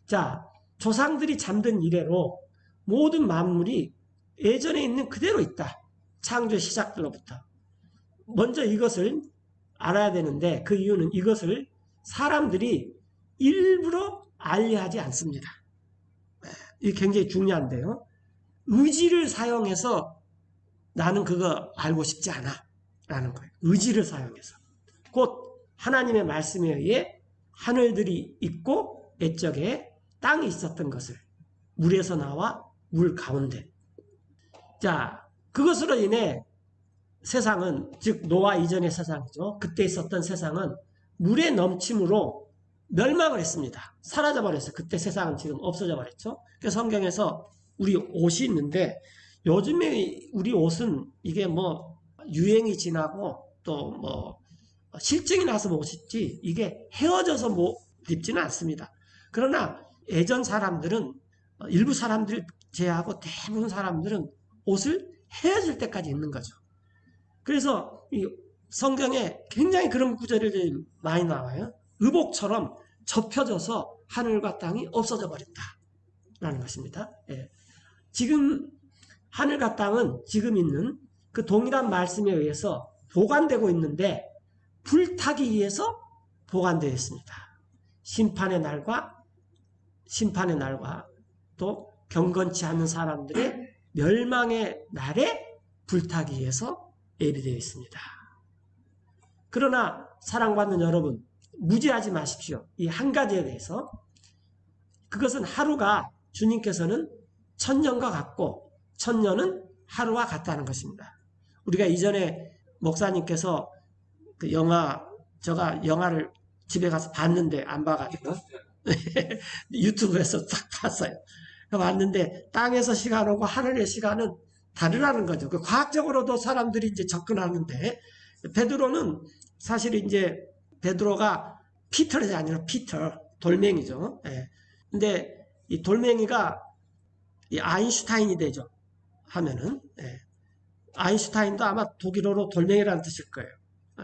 자, 조상들이 잠든 이래로 모든 만물이 예전에 있는 그대로 있다. 창조의 시작들로부터. 먼저 이것을 알아야 되는데 그 이유는 이것을 사람들이 일부러 알려하지 않습니다. 이게 굉장히 중요한데요. 의지를 사용해서 나는 그거 알고 싶지 않아 라는 거예요. 의지를 사용해서. 곧 하나님의 말씀에 의해 하늘들이 있고 옛적에 땅이 있었던 것을 물에서 나와 물 가운데. 자, 그것으로 인해 세상은, 즉 노아 이전의 세상이죠. 그때 있었던 세상은 물의 넘침으로 멸망을 했습니다. 사라져 버렸어요. 그때 세상은 지금 없어져 버렸죠. 그래서 성경에서 우리 옷이 있는데 요즘에 우리 옷은 이게 뭐 유행이 지나고 또 뭐 실증이 나서 못 입지 이게 헤어져서 못 입지는 않습니다. 그러나 예전 사람들은 일부 사람들 제외하고 대부분 사람들은 옷을 헤어질 때까지 입는 거죠. 그래서 이 성경에 굉장히 그런 구절이 많이 나와요. 의복처럼 접혀져서 하늘과 땅이 없어져 버린다라는 것입니다. 예. 지금 하늘과 땅은 지금 있는 그 동일한 말씀에 의해서 보관되고 있는데 불타기 위해서 보관되어 있습니다. 심판의 날과 또 경건치 않은 사람들의 멸망의 날에 불타기 위해서 예비되어 있습니다. 그러나 사랑받는 여러분, 무지하지 마십시오. 이 한 가지에 대해서. 그것은 하루가 주님께서는 천년과 같고 천년은 하루와 같다는 것입니다. 우리가 이전에 목사님께서 그 제가 영화를 집에 가서 봤는데 안 봐가지고 유튜브에서 딱 봤어요. 봤는데 땅에서 시간하고 하늘의 시간은 다르라는 거죠. 그 과학적으로도 사람들이 이제 접근하는데 베드로는 사실 이제 베드로가 피터가 아니라 피터 돌멩이죠. 예. 근데 이 돌멩이가 이 아인슈타인이 되죠. 하면은 예. 아인슈타인도 아마 독일어로 돌멩이라는 뜻일 거예요.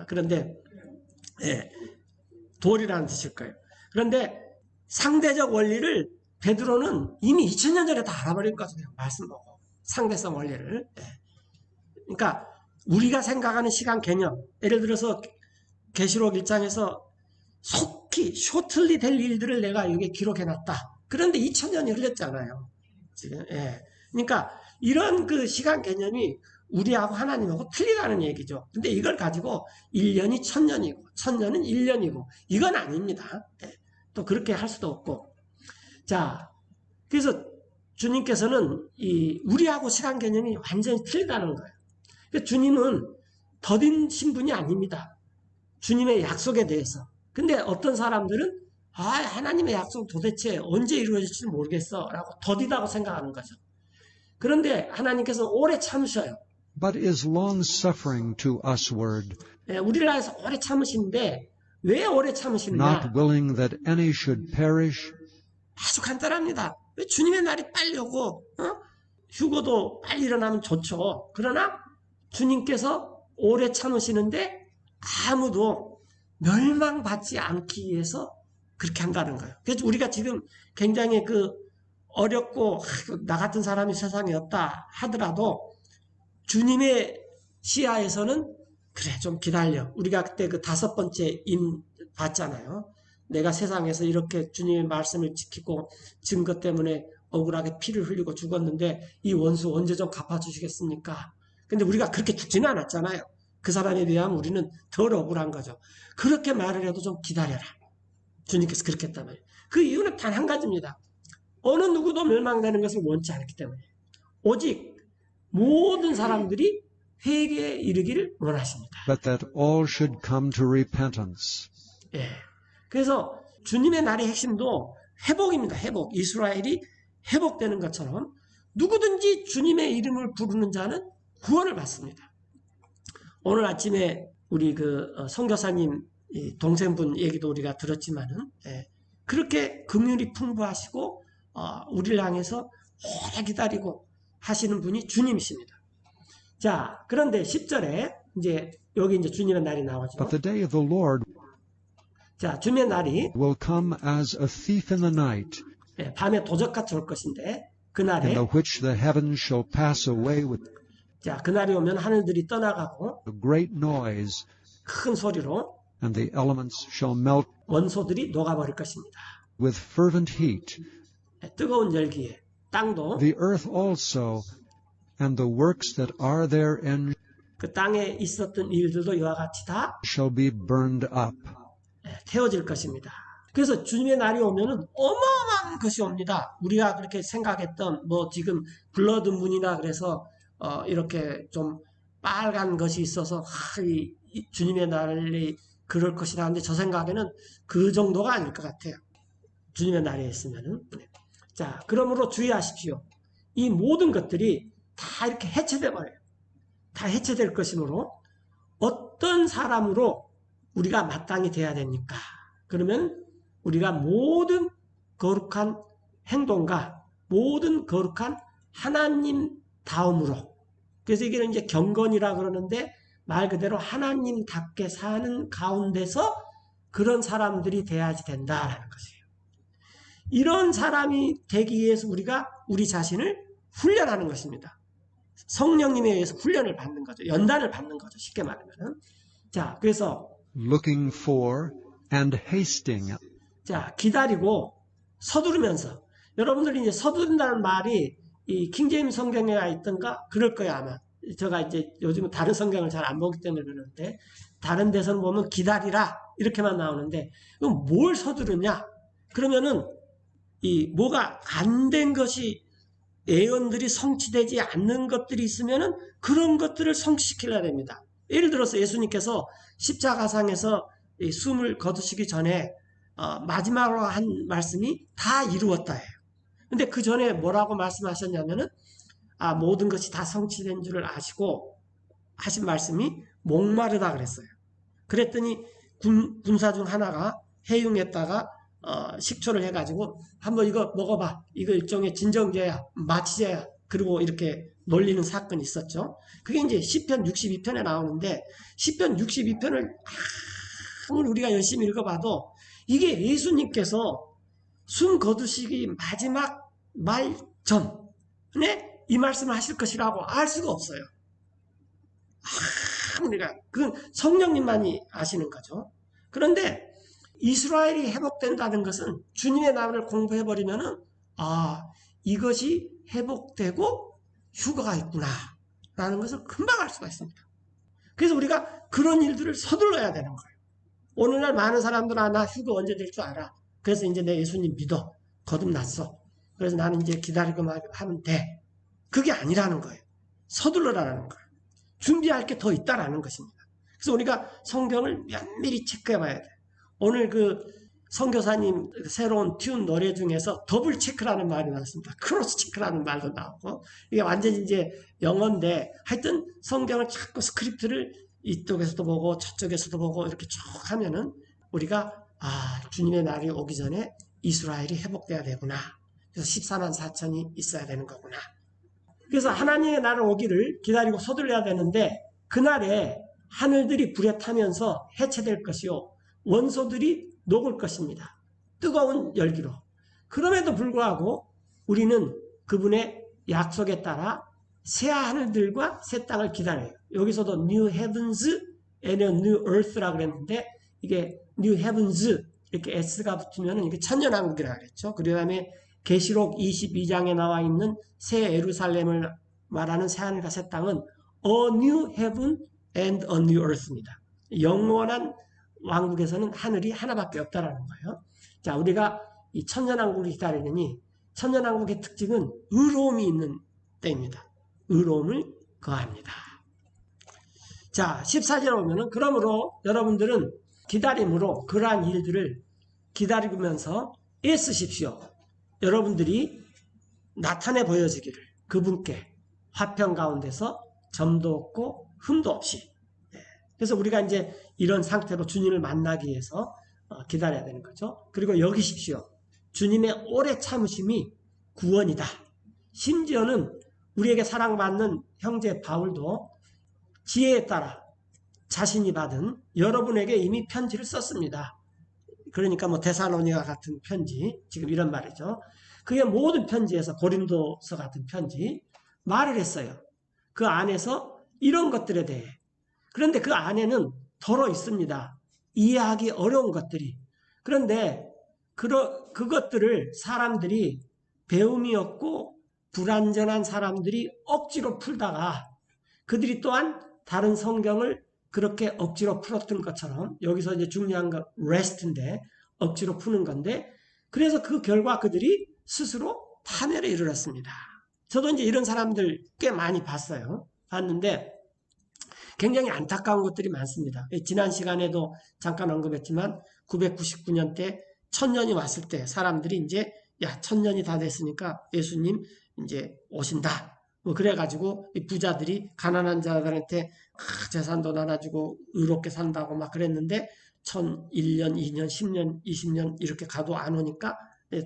그런데 예. 돌이라는 뜻일 거예요. 그런데 상대적 원리를 베드로는 이미 2000년 전에 다 알아버린 거죠. 말씀 보고. 상대성 원리를. 예. 그러니까 우리가 생각하는 시간 개념, 예를 들어서 계시록 1장에서 속히 쇼틀리 될 일들을 내가 여기에 기록해놨다. 그런데 2000년이 흘렸잖아요. 지금. 예. 그러니까 이런 그 시간 개념이 우리하고 하나님하고 틀리다는 얘기죠. 근데 이걸 가지고 1년이 1000년이고 1000년은 1년이고 이건 아닙니다. 예. 또 그렇게 할 수도 없고. 자, 그래서 주님께서는 우리하고 시간 개념이 완전히 틀리다는 거예요. 그러니까 주님은 더딘 분이 아닙니다. 주님의 약속에 대해서. 근데 어떤 사람들은 하나님의 약속 도대체 언제 이루어질지 모르겠어 라고 더디다고 생각하는 거죠. 그런데 하나님께서 오래 참으셔요. But is long-suffering to usward, 예, 우리를 위해서 오래 참으시는데 왜 오래 참으시느냐? not willing that any should perish, 아주 간단합니다. 왜 주님의 날이 빨리 오고 휴거도 빨리 일어나면 좋죠. 그러나 주님께서 오래 참으시는데 아무도 멸망받지 않기 위해서 그렇게 한다는 거예요. 그래서 우리가 지금 굉장히 어렵고 나 같은 사람이 세상에 없다 하더라도 주님의 시야에서는 그래 좀 기다려. 우리가 그때 그 5번째 임 봤잖아요. 내가 세상에서 이렇게 주님의 말씀을 지키고 증거 때문에 억울하게 피를 흘리고 죽었는데 이 원수 언제 좀 갚아주시겠습니까? 근데 우리가 그렇게 죽지는 않았잖아요. 그 사람에 비하면 우리는 덜 억울한 거죠. 그렇게 말을 해도 좀 기다려라. 주님께서 그렇게 했단 말이에요. 그 이유는 단 한 가지입니다. 어느 누구도 멸망되는 것을 원치 않기 때문에 오직 모든 사람들이 회개에 이르기를 원하십니다. but that all should come to repentance. 예. 그래서 주님의 날의 핵심도 회복입니다. 회복. 이스라엘이 회복되는 것처럼 누구든지 주님의 이름을 부르는 자는 구원을 받습니다. 오늘 아침에 우리 선교사님 동생분 얘기도 우리가 들었지만은 그렇게 긍휼이 풍부하시고 우리를 향해서 오래 기다리고 하시는 분이 주님이십니다. 자, 그런데 10절에 이제 여기 이제 주님의 날이 나오죠. But the day of the Lord 자, 주님의 날이 will come as a thief in the night, 밤에 도적같이 올 것인데 그 in 날에 the which the heavens shall pass away with 자, 그날이 오면 하늘들이 떠나가고 a great noise, 큰 소리로 and the elements shall melt 원소들이 녹아버릴 것입니다. with fervent heat. 뜨거운 열기에 땅도 The earth also, and the works that are therein 그 땅에 있었던 일들도 이와 같이 다 shall be burned up. 태워질 것입니다. 그래서 주님의 날이 오면은 어마어마한 것이 옵니다. 우리가 그렇게 생각했던 뭐 지금 블러드 문이나 그래서 이렇게 좀 빨간 것이 있어서 이 주님의 날이 그럴 것이라 하는데 저 생각에는 그 정도가 아닐 것 같아요. 주님의 날에 있으면은. 자, 그러므로 주의하십시오. 이 모든 것들이 다 이렇게 해체돼 버려요. 다 해체될 것이므로 어떤 사람으로 우리가 마땅히 돼야 됩니까? 그러면 우리가 모든 거룩한 행동과 모든 거룩한 하나님 다음으로, 그래서 이게 이제 경건이라 그러는데 말 그대로 하나님답게 사는 가운데서 그런 사람들이 돼야지 된다라는 것이에요. 이런 사람이 되기 위해서 우리가 우리 자신을 훈련하는 것입니다. 성령님에 의해서 훈련을 받는 거죠. 연단을 받는 거죠. 쉽게 말하면. 자, 그래서 Looking for and hasting. 자, 기다리고 서두르면서. 여러분들이 이제 서두른다는 말이 이 킹제임스 성경에 있던가 그럴 거예요, 아마. 제가 이제 요즘은 다른 성경을 잘 안 보기 때문에 그러는데 다른 데서는 보면 기다리라 이렇게만 나오는데 그럼 뭘 서두르냐? 그러면은 이 뭐가 안 된 것이 예언들이 성취되지 않는 것들이 있으면은 그런 것들을 성취시켜야 됩니다. 예를 들어서 예수님께서 십자가상에서 숨을 거두시기 전에 마지막으로 한 말씀이 다 이루었다예요. 근데 그 전에 뭐라고 말씀하셨냐면은 모든 것이 다 성취된 줄을 아시고 하신 말씀이 목마르다 그랬어요. 그랬더니 군사 중 하나가 해융했다가 식초를 해가지고 한번 이거 먹어봐. 이거 일종의 진정제야, 마취제야. 그리고 이렇게 놀리는 사건이 있었죠. 그게 이제 시편 62편에 나오는데 시편 62편을 아무리 우리가 열심히 읽어봐도 이게 예수님께서 숨 거두시기 마지막 말 전에 이 말씀을 하실 것이라고 알 수가 없어요. 우리가 그건 성령님만이 아시는 거죠. 그런데 이스라엘이 회복된다는 것은 주님의 나라를 공부해버리면은 이것이 회복되고 휴거가 있구나 라는 것을 금방 알 수가 있습니다. 그래서 우리가 그런 일들을 서둘러야 되는 거예요. 오늘날 많은 사람들은 나 휴거 언제 될 줄 알아. 그래서 이제 내 예수님 믿어. 거듭났어. 그래서 나는 이제 기다리고만 하면 돼. 그게 아니라는 거예요. 서둘러라는 거예요. 준비할 게 더 있다라는 것입니다. 그래서 우리가 성경을 면밀히 체크해 봐야 돼요. 오늘 그 선교사님 새로운 튠 노래 중에서 더블 체크라는 말이 나왔습니다. 크로스 체크라는 말도 나오고 이게 완전히 이제 영어인데 하여튼 성경을 자꾸 스크립트를 이쪽에서도 보고 저쪽에서도 보고 이렇게 쭉 하면은 우리가 주님의 날이 오기 전에 이스라엘이 회복돼야 되구나. 그래서 14만 4천이 있어야 되는 거구나. 그래서 하나님의 날을 오기를 기다리고 서둘러야 되는데 그날에 하늘들이 불에 타면서 해체될 것이요. 원소들이 녹을 것입니다. 뜨거운 열기로. 그럼에도 불구하고 우리는 그분의 약속에 따라 새 하늘들과 새 땅을 기다려요. 여기서도 New Heavens and a New Earth라고 그랬는데 이게 New Heavens 이렇게 S가 붙으면 이게 천년왕국이라고 그랬죠. 그 다음에 계시록 22장에 나와 있는 새 예루살렘을 말하는 새 하늘과 새 땅은 A New Heaven and a New Earth입니다. 영원한 왕국에서는 하늘이 하나밖에 없다라는 거예요. 자, 우리가 이 천년왕국을 기다리느니 천년왕국의 특징은 의로움이 있는 때입니다. 의로움을 거합니다. 자, 14절에 오면은 그러므로 여러분들은 기다림으로 그러한 일들을 기다리면서 애쓰십시오. 여러분들이 나타내 보여지기를 그분께 화평 가운데서 점도 없고 흠도 없이. 그래서 우리가 이제 이런 상태로 주님을 만나기 위해서 기다려야 되는 거죠. 그리고 여기십시오. 주님의 오래 참으심이 구원이다. 심지어는 우리에게 사랑받는 형제 바울도 지혜에 따라 자신이 받은 여러분에게 이미 편지를 썼습니다. 그러니까 뭐 데살로니가 같은 편지, 지금 이런 말이죠. 그게 모든 편지에서 고린도서 같은 편지 말을 했어요. 그 안에서 이런 것들에 대해. 그런데 그 안에는 덜어 있습니다. 이해하기 어려운 것들이. 그런데 그것들을 사람들이 배움이 없고 불완전한 사람들이 억지로 풀다가 그들이 또한 다른 성경을 그렇게 억지로 풀었던 것처럼 여기서 이제 중요한 건 rest인데 억지로 푸는 건데 그래서 그 결과 그들이 스스로 파멸에 이르렀습니다. 저도 이제 이런 사람들 꽤 많이 봤는데 굉장히 안타까운 것들이 많습니다. 지난 시간에도 잠깐 언급했지만 999년 때 천년이 왔을 때 사람들이 이제 천년이 다 됐으니까 예수님 이제 오신다. 뭐 그래가지고 이 부자들이 가난한 자들한테 재산도 나눠주고 의롭게 산다고 막 그랬는데 1년, 2년, 10년, 20년 이렇게 가도 안 오니까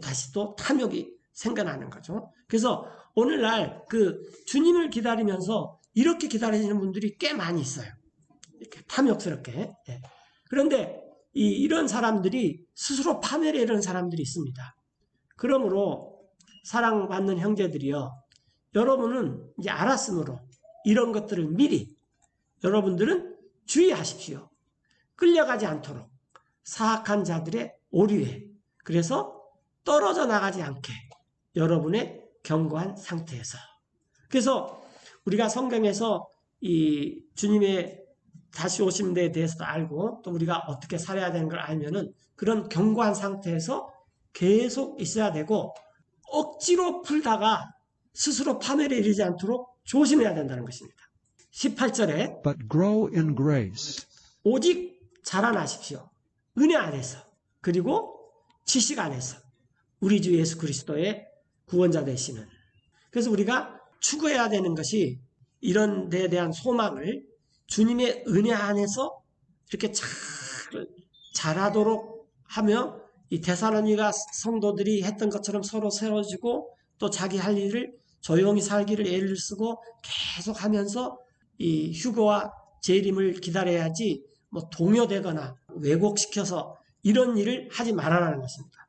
다시 또 탐욕이 생겨나는 거죠. 그래서 오늘날 그 주님을 기다리면서 이렇게 기다리시는 분들이 꽤 많이 있어요. 이렇게 탐욕스럽게. 그런데 이런 사람들이 스스로 파멸에 이르는 사람들이 있습니다. 그러므로 사랑받는 형제들이요. 여러분은 이제 알았으므로 이런 것들을 미리 여러분들은 주의하십시오. 끌려가지 않도록 사악한 자들의 오류에 그래서 떨어져 나가지 않게 여러분의 견고한 상태에서 그래서 우리가 성경에서 이 주님의 다시 오신 데에 대해서도 알고 또 우리가 어떻게 살아야 되는 걸 알면은 그런 견고한 상태에서 계속 있어야 되고 억지로 풀다가 스스로 파멸에 이르지 않도록 조심해야 된다는 것입니다. 18절에 But grow in grace 오직 자라나십시오. 은혜 안에서 그리고 지식 안에서 우리 주 예수 그리스도의 구원자 되시는 그래서 우리가 추구해야 되는 것이 이런 데에 대한 소망을 주님의 은혜 안에서 이렇게 잘 자라도록 하며 이 데살로니가 성도들이 했던 것처럼 서로 세워지고 또 자기 할 일을 조용히 살기를 애를 쓰고 계속 하면서 이 휴거와 재림을 기다려야지 뭐 동요되거나 왜곡시켜서 이런 일을 하지 말아라는 것입니다.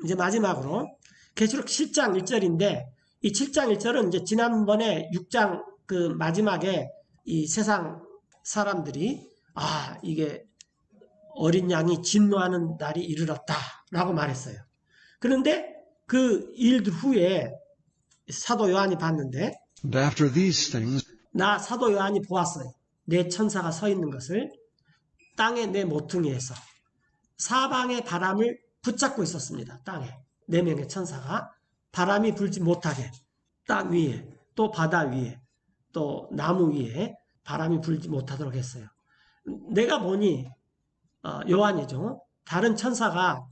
이제 마지막으로 계시록 7장 1절인데 이 7장 1절은 이제 지난번에 6장 그 마지막에 이 세상 사람들이 이게 어린 양이 진노하는 날이 이르렀다라고 말했어요. 그런데 그 일 후에 사도 요한이 봤는데 And after these things 나 사도 요한이 보았어요. 내 천사가 서 있는 것을 땅의 내 모퉁이에서 사방의 바람을 붙잡고 있었습니다. 땅에 4명의 천사가 바람이 불지 못하게 땅 위에 또 바다 위에 또 나무 위에 바람이 불지 못하도록 했어요. 내가 보니 요한이죠. 다른 천사가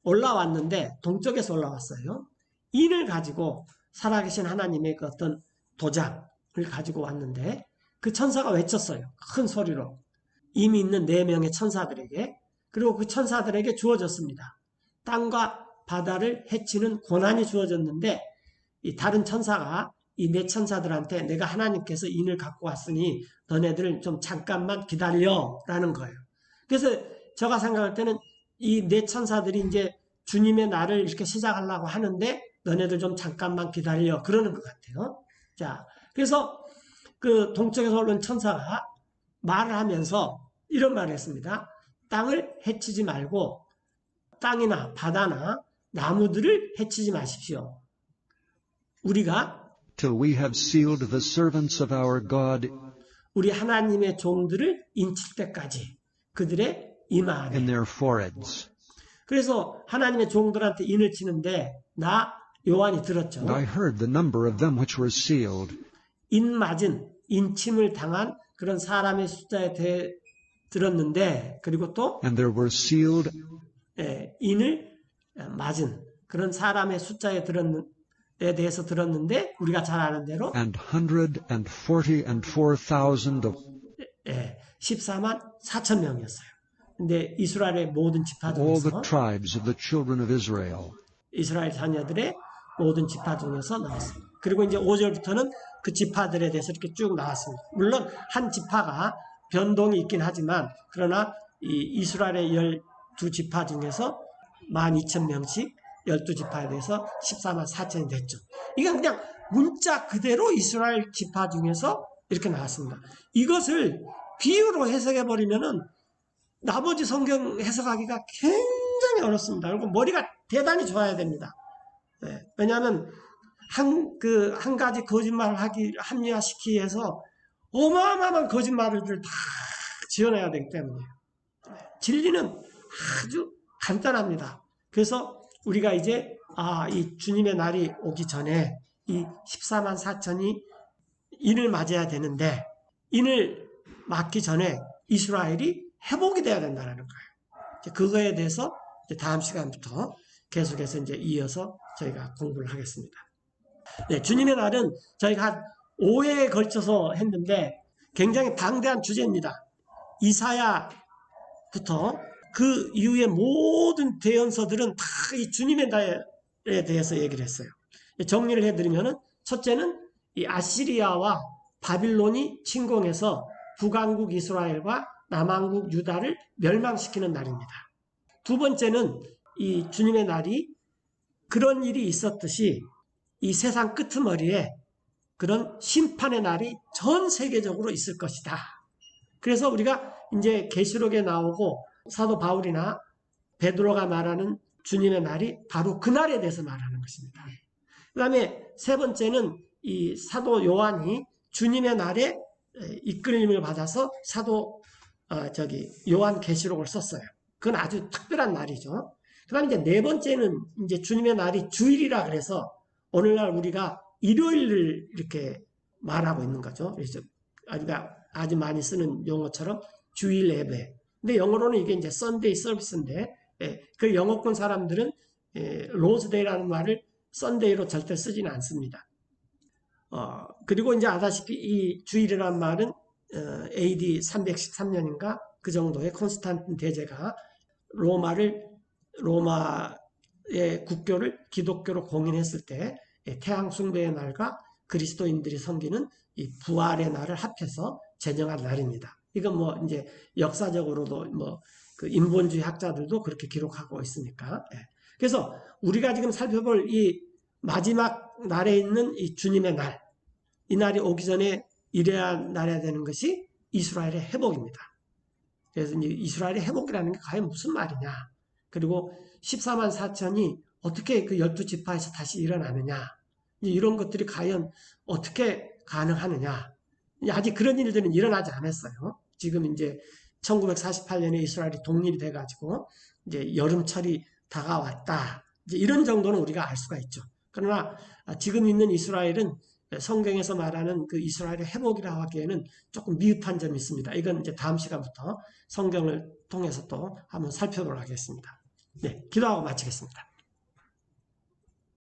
올라왔는데 동쪽에서 올라왔어요. 인을 가지고 살아계신 하나님의 그 어떤 도장을 가지고 왔는데 그 천사가 외쳤어요. 큰 소리로. 이미 있는 4명의 천사들에게 그리고 그 천사들에게 주어졌습니다. 땅과 바다를 해치는 권한이 주어졌는데 이 다른 천사가 이 4 천사들한테 내가 하나님께서 인을 갖고 왔으니 너네들 좀 잠깐만 기다려라는 거예요. 그래서 제가 생각할 때는 이 4 천사들이 이제 주님의 날을 이렇게 시작하려고 하는데 너네들 좀 잠깐만 기다려 그러는 것 같아요. 자, 그래서 그 동쪽에서 올라온 천사가 말을 하면서 이런 말을 했습니다. 땅을 해치지 말고 땅이나 바다나 나무들을 해치지 마십시오. 우리가 till we have sealed the servants of our God 우리 하나님의 종들을 인칠 때까지 그들의 이마 안에 in their foreheads. 그래서 하나님의 종들한테 인을 치는데 나 요한이 들었죠. And I heard the number of them which were sealed. 인 맞은 인침을 당한 그런 사람의 숫자에 대해 들었는데 그리고 또 And there were sealed 인을 맞은 그런 사람의 숫자에 대해서 들었는데 우리가 잘 아는 대로 and 144,000 of 14만 4천 명이었어요. 근데 이스라엘의 모든 all the 지파들에서 tribes of the children of Israel. 이스라엘 자녀들의 모든 지파 중에서 나왔습니다. 그리고 이제 5절부터는 그 지파들에 대해서 이렇게 쭉 나왔습니다. 물론 한 지파가 변동이 있긴 하지만 그러나 이 이스라엘의 12지파 중에서 12,000명씩 12지파에 대해서 14만 4천이 됐죠. 이건 그냥 문자 그대로 이스라엘 지파 중에서 이렇게 나왔습니다. 이것을 비유로 해석해버리면은 나머지 성경 해석하기가 굉장히 어렵습니다. 그리고 머리가 대단히 좋아야 됩니다. 네, 왜냐하면 한 가지 거짓말을 합리화시키기 위해서 어마어마한 거짓말을 다 지어내야 되기 때문이에요. 진리는 아주 간단합니다. 그래서 우리가 이제 이 주님의 날이 오기 전에 이 14만 4천이 인을 맞아야 되는데 인을 맞기 전에 이스라엘이 회복이 돼야 된다는 거예요. 그거에 대해서 다음 시간부터 계속해서 이제 이어서 저희가 공부를 하겠습니다. 네, 주님의 날은 저희가 한 5회에 걸쳐서 했는데 굉장히 방대한 주제입니다. 이사야부터 그 이후의 모든 대언서들은 다 이 주님의 날에 대해서 얘기를 했어요. 정리를 해드리면은 첫째는 이 아시리아와 바빌론이 침공해서 북왕국 이스라엘과 남왕국 유다를 멸망시키는 날입니다. 두 번째는 이 주님의 날이 그런 일이 있었듯이 이 세상 끄트머리에 그런 심판의 날이 전 세계적으로 있을 것이다. 그래서 우리가 이제 계시록에 나오고 사도 바울이나 베드로가 말하는 주님의 날이 바로 그 날에 대해서 말하는 것입니다. 그 다음에 세 번째는 이 사도 요한이 주님의 날에 이끌림을 받아서 요한 계시록을 썼어요. 그건 아주 특별한 날이죠. 그 다음에 이제 네 번째는 이제 주님의 날이 주일이라 그래서 오늘날 우리가 일요일을 이렇게 말하고 있는 거죠. 그래서 아주 많이 쓰는 용어처럼 주일 예배. 근데 영어로는 이게 이제 썬데이 서비스인데, 그 영어권 사람들은 로즈데이라는 말을 썬데이로 절대 쓰지는 않습니다. 그리고 이제 아다시피 이 주일이라는 말은 AD 313년인가 그 정도의 콘스탄틴 대제가 로마의 국교를 기독교로 공인했을 때 태양 숭배의 날과 그리스도인들이 섬기는 이 부활의 날을 합해서 제정한 날입니다. 이건 뭐 이제 역사적으로도 그 인본주의 학자들도 그렇게 기록하고 있으니까. 그래서 우리가 지금 살펴볼 이 마지막 날에 있는 이 주님의 날, 이 날이 오기 전에 날해야 되는 것이 이스라엘의 회복입니다. 그래서 이제 이스라엘의 회복이라는 게 과연 무슨 말이냐? 그리고 14만 4천이 어떻게 그 12지파에서 다시 일어나느냐? 이런 것들이 과연 어떻게 가능하느냐? 아직 그런 일들은 일어나지 않았어요. 지금 이제 1948년에 이스라엘이 독립이 돼가지고 이제 여름철이 다가왔다. 이제 이런 정도는 우리가 알 수가 있죠. 그러나 지금 있는 이스라엘은 성경에서 말하는 그 이스라엘의 회복이라고 하기에는 조금 미흡한 점이 있습니다. 이건 이제 다음 시간부터 성경을 통해서 또 한번 살펴보도록 하겠습니다. 네, 기도하고 마치겠습니다.